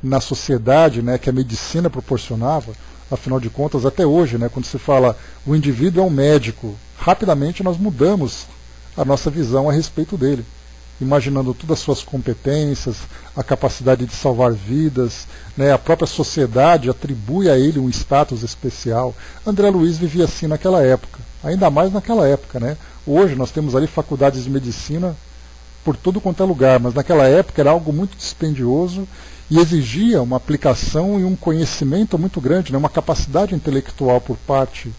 na sociedade, né, que a medicina proporcionava. Afinal de contas, até hoje, né, quando se fala o indivíduo é um médico, rapidamente nós mudamos a nossa visão a respeito dele, imaginando todas as suas competências, a capacidade de salvar vidas, né, a própria sociedade atribui a ele um status especial. André Luiz vivia assim naquela época, ainda mais naquela época, né? Hoje nós temos ali faculdades de medicina por todo quanto é lugar, mas naquela época era algo muito dispendioso e exigia uma aplicação e um conhecimento muito grande, né, uma capacidade intelectual por parte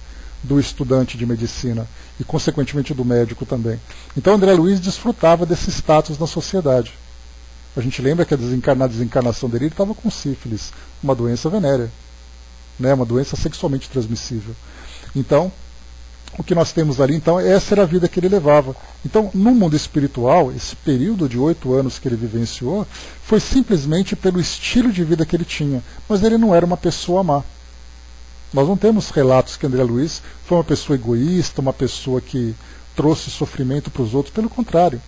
do estudante de medicina e, consequentemente, do médico também. Então, André Luiz desfrutava desse status na sociedade. A gente lembra que a desencarnação dele estava com sífilis, uma doença venérea, né, uma doença sexualmente transmissível. Então, o que nós temos ali, então, essa era a vida que ele levava. Então, no mundo espiritual, esse período de 8 anos que ele vivenciou foi simplesmente pelo estilo de vida que ele tinha, mas ele não era uma pessoa má. Nós não temos relatos que André Luiz foi uma pessoa egoísta, uma pessoa que trouxe sofrimento para os outros, pelo contrário.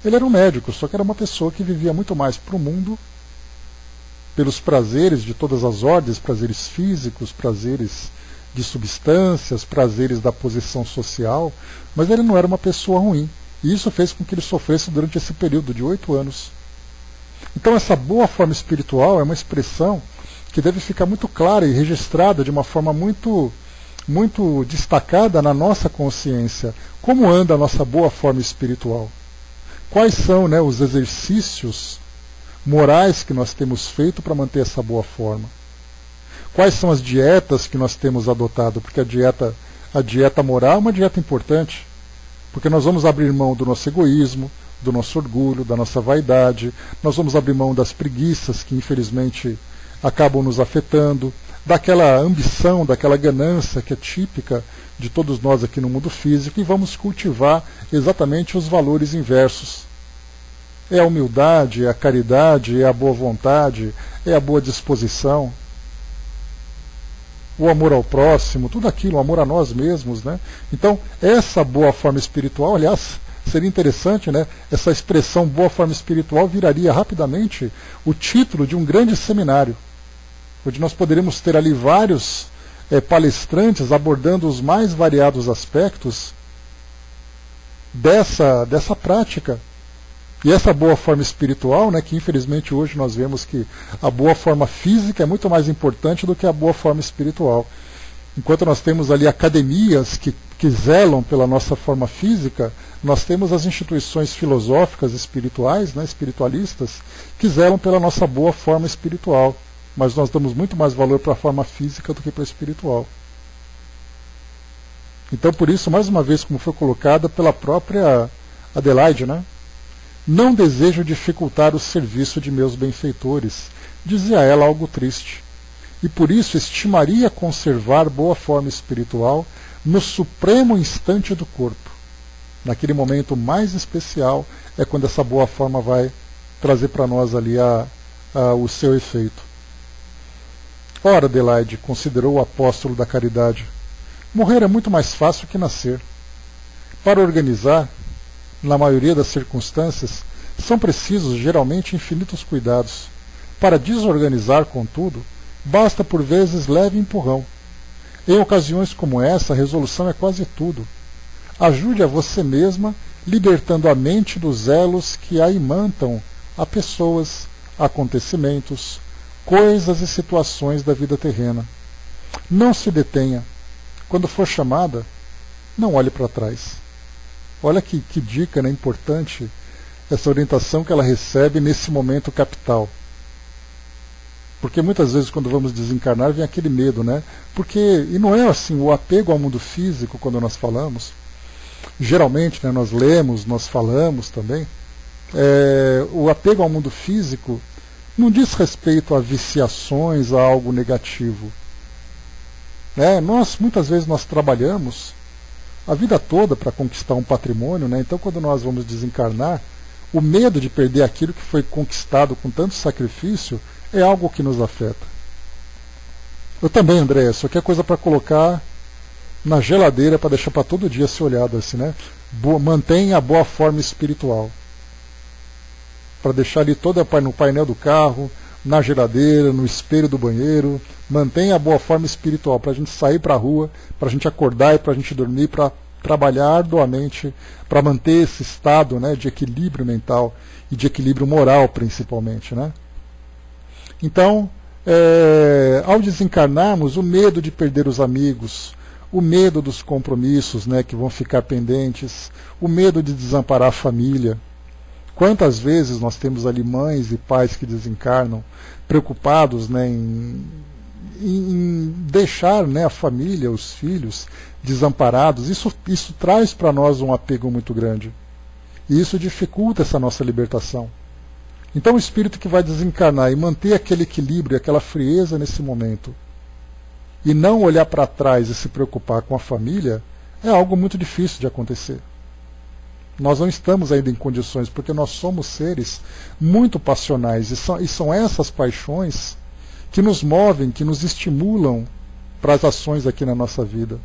Ele era um médico, só que era uma pessoa que vivia muito mais para o mundo, pelos prazeres de todas as ordens, prazeres físicos, prazeres de substâncias, prazeres da posição social, mas ele não era uma pessoa ruim. E isso fez com que ele sofresse durante esse período de 8 anos. Então essa boa forma espiritual é uma expressão que deve ficar muito clara e registrada de uma forma muito destacada na nossa consciência. Como anda a nossa boa forma espiritual? Quais são, né, os exercícios morais que nós temos feito para manter essa boa forma? Quais são as dietas que nós temos adotado? Porque a dieta moral é uma dieta importante, porque nós vamos abrir mão do nosso egoísmo, do nosso orgulho, da nossa vaidade, nós vamos abrir mão das preguiças que infelizmente acabam nos afetando, daquela ambição, daquela ganância que é típica de todos nós aqui no mundo físico, e vamos cultivar exatamente os valores inversos. É a humildade, é a caridade, é a boa vontade, é a boa disposição, o amor ao próximo, tudo aquilo, o amor a nós mesmos, né? Então, essa boa forma espiritual, aliás, seria interessante, né? Essa expressão boa forma espiritual viraria rapidamente o título de um grande seminário, onde nós poderíamos ter ali vários palestrantes abordando os mais variados aspectos dessa prática. E essa boa forma espiritual, né, que infelizmente hoje nós vemos que a boa forma física é muito mais importante do que a boa forma espiritual. Enquanto nós temos ali academias que zelam pela nossa forma física, nós temos as instituições filosóficas espirituais, né, espiritualistas, que zelam pela nossa boa forma espiritual. Mas nós damos muito mais valor para a forma física do que para a espiritual. Então, por isso, mais uma vez, como foi colocada pela própria Adelaide, né? Não desejo dificultar o serviço de meus benfeitores, dizia ela algo triste, e por isso estimaria conservar boa forma espiritual no supremo instante do corpo. Naquele momento mais especial é quando essa boa forma vai trazer para nós ali o seu efeito. Ora, Adelaide, considerou o apóstolo da caridade, morrer é muito mais fácil que nascer. Para organizar, na maioria das circunstâncias, são precisos geralmente infinitos cuidados. Para desorganizar, contudo, basta por vezes leve empurrão. Em ocasiões como essa, a resolução é quase tudo. Ajude a você mesma, libertando a mente dos elos que a imantam a pessoas, acontecimentos, coisas e situações da vida terrena. Não se detenha. Quando for chamada, não olhe para trás. Olha que dica, né, importante, essa orientação que ela recebe nesse momento capital. Porque muitas vezes quando vamos desencarnar vem aquele medo, né? E não é assim, o apego ao mundo físico, quando nós falamos, geralmente, né, nós lemos, nós falamos também, o apego ao mundo físico não diz respeito a viciações, a algo negativo. Muitas vezes nós trabalhamos a vida toda para conquistar um patrimônio, né? Então quando nós vamos desencarnar, o medo de perder aquilo que foi conquistado com tanto sacrifício é algo que nos afeta. Eu também, André, isso aqui é coisa para colocar na geladeira para deixar para todo dia ser olhado assim, né? Mantenha a boa forma espiritual. Para deixar ali toda no painel do carro, na geladeira, no espelho do banheiro. Mantenha a boa forma espiritual para a gente sair para a rua, para a gente acordar e para a gente dormir, para trabalhar arduamente, para manter esse estado, né, de equilíbrio mental e de equilíbrio moral, principalmente, né? Então, ao desencarnarmos, o medo de perder os amigos, o medo dos compromissos, né, que vão ficar pendentes, o medo de desamparar a família. Quantas vezes nós temos ali mães e pais que desencarnam, preocupados, né, em deixar, né, a família, os filhos, desamparados. Isso traz para nós um apego muito grande. E isso dificulta essa nossa libertação. Então o espírito que vai desencarnar e manter aquele equilíbrio, aquela frieza nesse momento, e não olhar para trás e se preocupar com a família, é algo muito difícil de acontecer. Nós não estamos ainda em condições, porque nós somos seres muito passionais, e são essas paixões que nos movem, que nos estimulam para as ações aqui na nossa vida.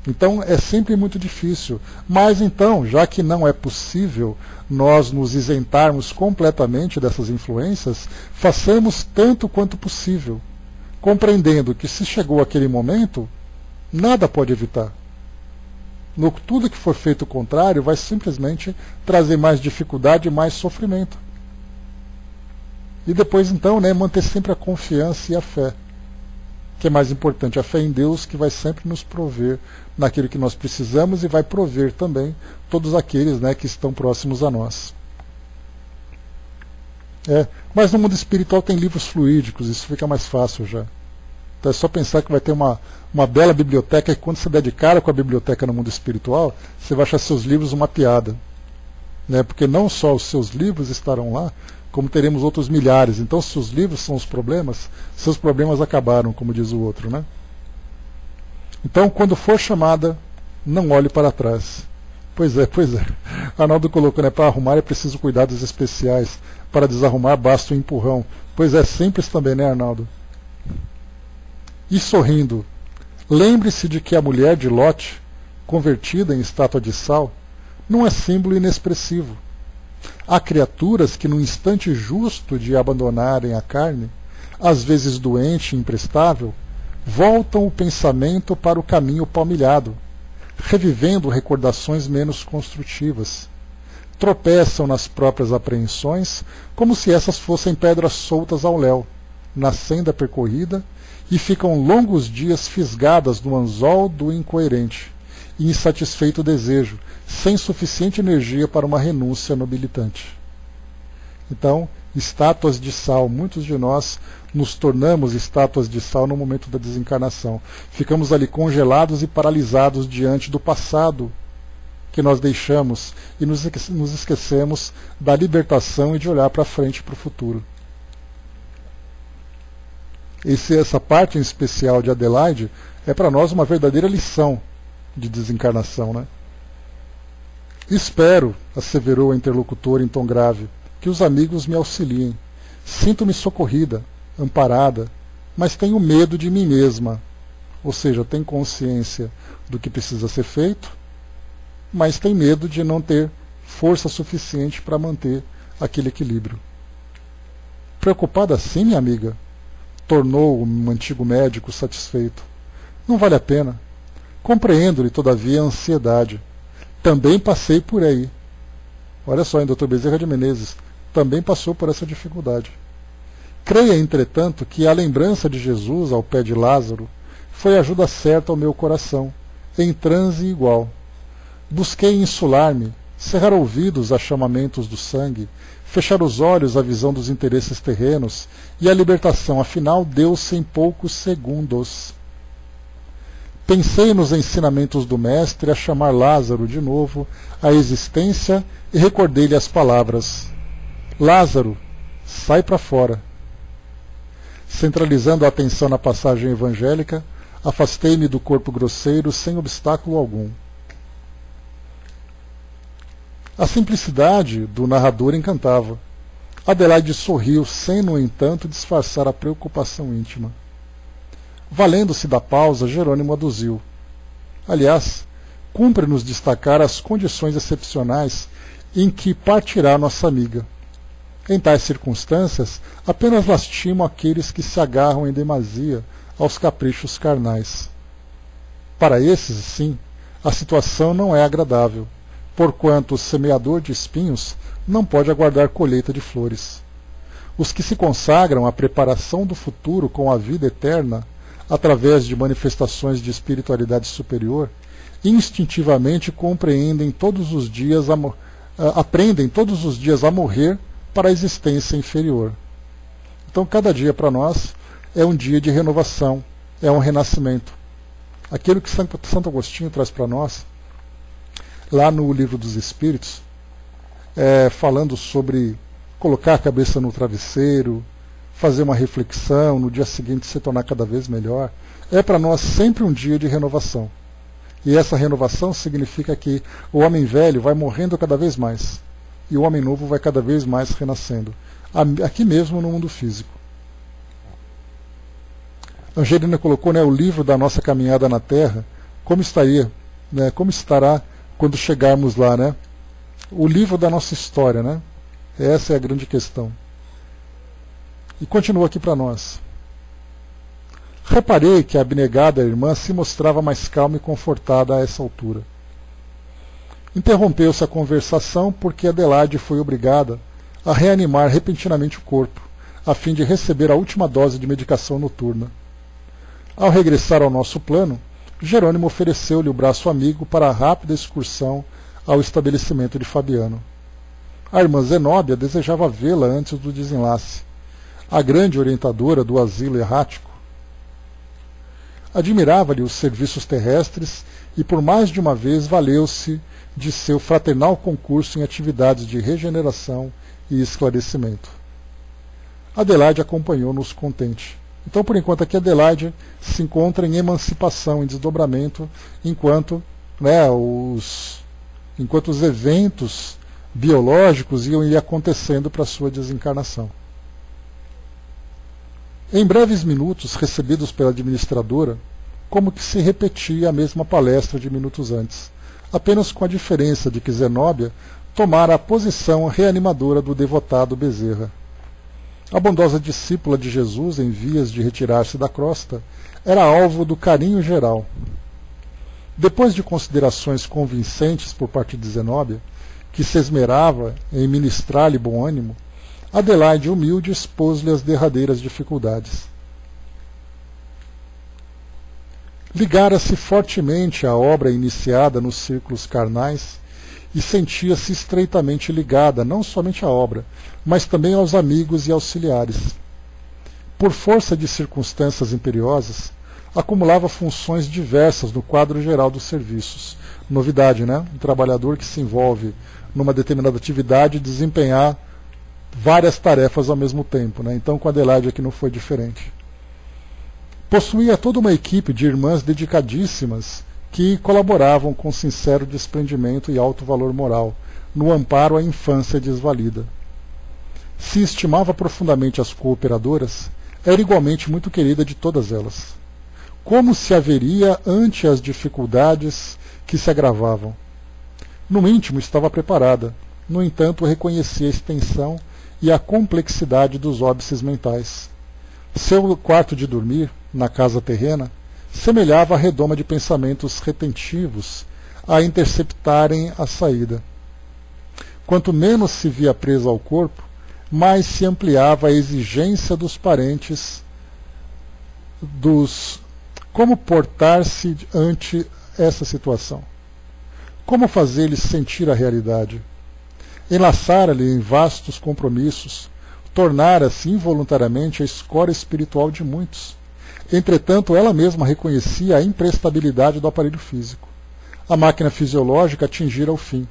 Então é sempre muito difícil. Mas então, já que não é possível nós nos isentarmos completamente dessas influências, façamos tanto quanto possível, compreendendo que se chegou aquele momento, nada pode evitar. Tudo que for feito o contrário vai simplesmente trazer mais dificuldade e mais sofrimento. E depois, então, né, manter sempre a confiança e a fé, que é mais importante, a fé em Deus, que vai sempre nos prover naquilo que nós precisamos e vai prover também todos aqueles, né, que estão próximos a nós. Mas no mundo espiritual tem livros fluídicos, isso fica mais fácil já. Então é só pensar que vai ter uma bela biblioteca, e quando você der de cara com a biblioteca no mundo espiritual, você vai achar seus livros uma piada. Né? Porque não só os seus livros estarão lá, como teremos outros milhares. Então, se os livros são os problemas, seus problemas acabaram, como diz o outro. Né? Então, quando for chamada, não olhe para trás. Pois é. Arnaldo colocou, né, para arrumar é preciso cuidados especiais. Para desarrumar basta um empurrão. Pois é, simples também, né, Arnaldo? E sorrindo, lembre-se de que a mulher de Lot, convertida em estátua de sal, não é símbolo inexpressivo. Há criaturas que, no instante justo de abandonarem a carne, às vezes doente e imprestável, voltam o pensamento para o caminho palmilhado, revivendo recordações menos construtivas. Tropeçam nas próprias apreensões, como se essas fossem pedras soltas ao léu, na senda percorrida, e ficam longos dias fisgadas no anzol do incoerente e insatisfeito desejo, sem suficiente energia para uma renúncia nobilitante. Então, estátuas de sal, muitos de nós nos tornamos estátuas de sal no momento da desencarnação. Ficamos ali congelados e paralisados diante do passado que nós deixamos e nos esquecemos da libertação e de olhar para frente, para o futuro. Essa parte em especial de Adelaide é para nós uma verdadeira lição de desencarnação. Né? Espero, asseverou a interlocutora em tom grave, que os amigos me auxiliem. Sinto-me socorrida, amparada, mas tenho medo de mim mesma. Ou seja, tem consciência do que precisa ser feito, mas tem medo de não ter força suficiente para manter aquele equilíbrio. Preocupada assim, minha amiga? Tornou um antigo médico satisfeito. Não vale a pena. Compreendo-lhe, todavia, a ansiedade. Também passei por aí. Olha só, hein, Dr. Bezerra de Menezes também passou por essa dificuldade. Creia, entretanto, que a lembrança de Jesus ao pé de Lázaro foi ajuda certa ao meu coração, em transe igual. Busquei insular-me, cerrar ouvidos a chamamentos do sangue, fechar os olhos à visão dos interesses terrenos, e a libertação, afinal, deu-se em poucos segundos. Pensei nos ensinamentos do Mestre a chamar Lázaro de novo à existência e recordei-lhe as palavras: Lázaro, sai para fora. Centralizando a atenção na passagem evangélica, afastei-me do corpo grosseiro sem obstáculo algum. A simplicidade do narrador encantava. Adelaide sorriu, sem, no entanto, disfarçar a preocupação íntima. Valendo-se da pausa, Jerônimo aduziu. Aliás, cumpre-nos destacar as condições excepcionais em que partirá nossa amiga. Em tais circunstâncias, apenas lastimo aqueles que se agarram em demasia aos caprichos carnais. Para esses, sim, a situação não é agradável, porquanto o semeador de espinhos não pode aguardar colheita de flores. Os que se consagram à preparação do futuro com a vida eterna, através de manifestações de espiritualidade superior, instintivamente aprendem todos os dias a morrer para a existência inferior. Então, cada dia para nós é um dia de renovação, é um renascimento. Aquilo que Santo Agostinho traz para nós, lá no Livro dos Espíritos, falando sobre colocar a cabeça no travesseiro, fazer uma reflexão, no dia seguinte se tornar cada vez melhor, é para nós sempre um dia de renovação. E essa renovação significa que o homem velho vai morrendo cada vez mais, e o homem novo vai cada vez mais renascendo, aqui mesmo no mundo físico. Angelina colocou, o livro da nossa caminhada na Terra, como estará quando chegarmos lá, né? O livro da nossa história, né? Essa é a grande questão. E continua aqui para nós. Reparei que a abnegada irmã se mostrava mais calma e confortada a essa altura. Interrompeu-se a conversação porque Adelaide foi obrigada a reanimar repentinamente o corpo, a fim de receber a última dose de medicação noturna. Ao regressar ao nosso plano, Jerônimo ofereceu-lhe o braço amigo para a rápida excursão ao estabelecimento de Fabiano. A irmã Zenóbia desejava vê-la antes do desenlace, a grande orientadora do asilo errático. Admirava-lhe os serviços terrestres e por mais de uma vez valeu-se de seu fraternal concurso em atividades de regeneração e esclarecimento. Adelaide acompanhou-nos contente. Então, por enquanto, aqui Adelaide se encontra em emancipação, em desdobramento, enquanto os eventos biológicos iam ir acontecendo para sua desencarnação. Em breves minutos, recebidos pela administradora, como que se repetia a mesma palestra de minutos antes, apenas com a diferença de que Zenóbia tomara a posição reanimadora do devotado Bezerra. A bondosa discípula de Jesus, em vias de retirar-se da crosta, era alvo do carinho geral. Depois de considerações convincentes por parte de Zenóbia, que se esmerava em ministrar-lhe bom ânimo, Adelaide humilde expôs-lhe as derradeiras dificuldades. Ligara-se fortemente à obra iniciada nos círculos carnais e sentia-se estreitamente ligada não somente à obra, mas também aos amigos e auxiliares. Por força de circunstâncias imperiosas, acumulava funções diversas no quadro geral dos serviços. Novidade, né? Um trabalhador que se envolve numa determinada atividade desempenhar várias tarefas ao mesmo tempo, né? Então com Adelaide aqui não foi diferente. Possuía toda uma equipe de irmãs dedicadíssimas que colaboravam com sincero desprendimento e alto valor moral no amparo à infância desvalida. Se estimava profundamente as cooperadoras, era igualmente muito querida de todas elas. Como se haveria ante as dificuldades que se agravavam? No íntimo estava preparada, no entanto reconhecia a extensão e a complexidade dos óbices mentais. Seu quarto de dormir, na casa terrena, semelhava a redoma de pensamentos retentivos a interceptarem a saída. Quanto menos se via presa ao corpo, mais se ampliava a exigência dos parentes como portar-se ante essa situação. Como fazer-lhes sentir a realidade? Enlaçara-lhe em vastos compromissos, tornara-se involuntariamente a escória espiritual de muitos. Entretanto, ela mesma reconhecia a imprestabilidade do aparelho físico. A máquina fisiológica atingira o fim.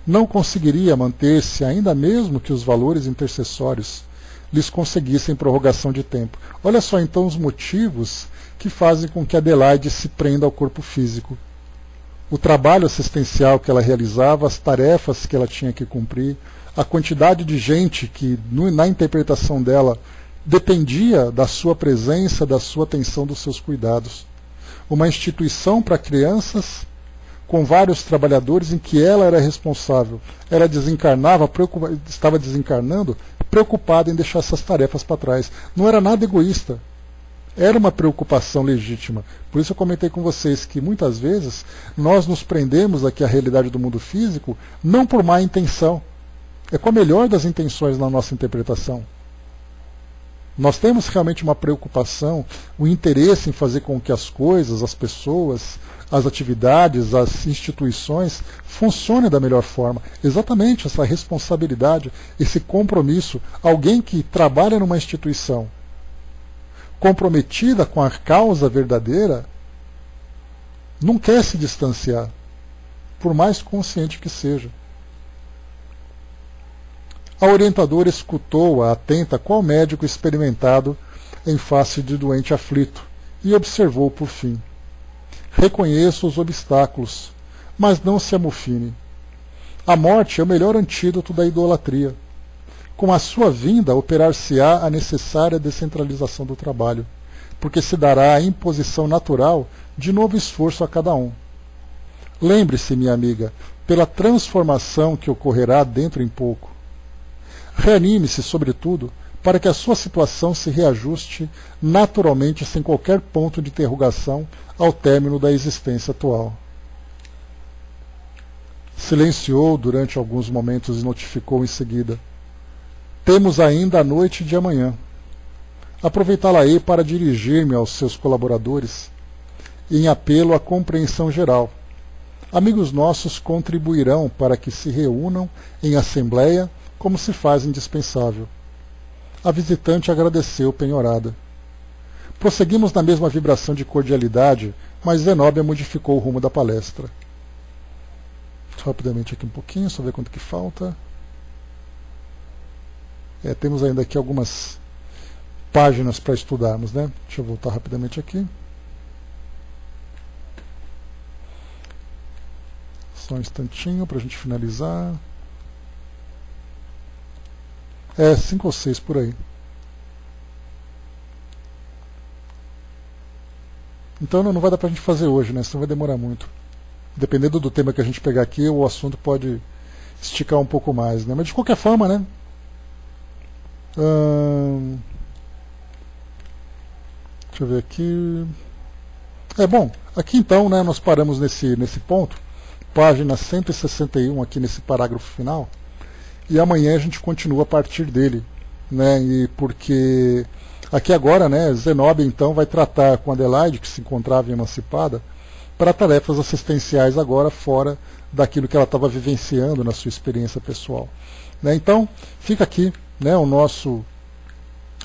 Não conseguiria manter-se, ainda mesmo que os valores intercessórios lhes conseguissem prorrogação de tempo. Olha só então os motivos que fazem com que Adelaide se prenda ao corpo físico. O trabalho assistencial que ela realizava, as tarefas que ela tinha que cumprir, a quantidade de gente que, na interpretação dela, dependia da sua presença, da sua atenção, dos seus cuidados. Uma instituição para crianças, com vários trabalhadores em que ela era responsável. Ela desencarnava, estava desencarnando, preocupada em deixar essas tarefas para trás. Não era nada egoísta. Era uma preocupação legítima. Por isso eu comentei com vocês que muitas vezes nós nos prendemos aqui à realidade do mundo físico não por má intenção. É com a melhor das intenções na nossa interpretação. Nós temos realmente uma preocupação, um interesse em fazer com que as coisas, as pessoas, as atividades, as instituições funcionem da melhor forma. Exatamente essa responsabilidade, esse compromisso. Alguém que trabalha numa instituição comprometida com a causa verdadeira não quer se distanciar, por mais consciente que seja. A orientadora escutou-a atenta qual médico experimentado em face de doente aflito e observou por fim. Reconheço os obstáculos, mas não se amofine. A morte é o melhor antídoto da idolatria. Com a sua vinda, operar-se-á a necessária descentralização do trabalho, porque se dará a imposição natural de novo esforço a cada um. Lembre-se, minha amiga, pela transformação que ocorrerá dentro em pouco. Reanime-se, sobretudo, para que a sua situação se reajuste naturalmente, sem qualquer ponto de interrogação, ao término da existência atual. Silenciou durante alguns momentos e notificou em seguida. temos ainda a noite de amanhã. Aproveitá-la-ei para dirigir-me aos seus colaboradores em apelo à compreensão geral. Amigos nossos contribuirão para que se reúnam em assembleia como se faz indispensável. A visitante agradeceu penhorada. Prosseguimos na mesma vibração de cordialidade, mas Zenóbia modificou o rumo da palestra. Rapidamente aqui um pouquinho, só ver quanto que falta. Temos ainda aqui algumas páginas para estudarmos, né? Deixa eu voltar rapidamente aqui. Só um instantinho para a gente finalizar. 5 ou 6 por aí. Então não vai dar para a gente fazer hoje, né? Senão vai demorar muito. Dependendo do tema que a gente pegar aqui, o assunto pode esticar um pouco mais, né? Mas de qualquer forma, né? Deixa eu ver aqui. Bom, aqui então, né, nós paramos nesse ponto, página 161 aqui nesse parágrafo final, e amanhã a gente continua a partir dele, né? E porque aqui agora, né, Zenóbia então vai tratar com Adelaide, que se encontrava emancipada, para tarefas assistenciais agora fora daquilo que ela estava vivenciando na sua experiência pessoal, né? Então fica aqui, né, o nosso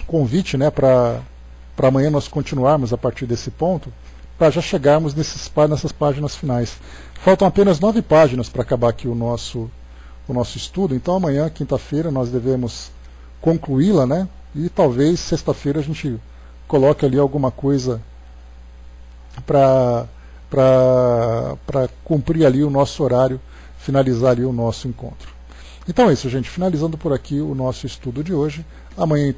convite, né, para amanhã nós continuarmos a partir desse ponto, para já chegarmos nessas páginas finais. Faltam apenas 9 páginas para acabar aqui o nosso estudo, então amanhã, quinta-feira, nós devemos concluí-la, né? E talvez sexta-feira a gente coloque ali alguma coisa para cumprir ali o nosso horário, finalizar ali o nosso encontro. Então é isso, gente. Finalizando por aqui o nosso estudo de hoje. Amanhã, então,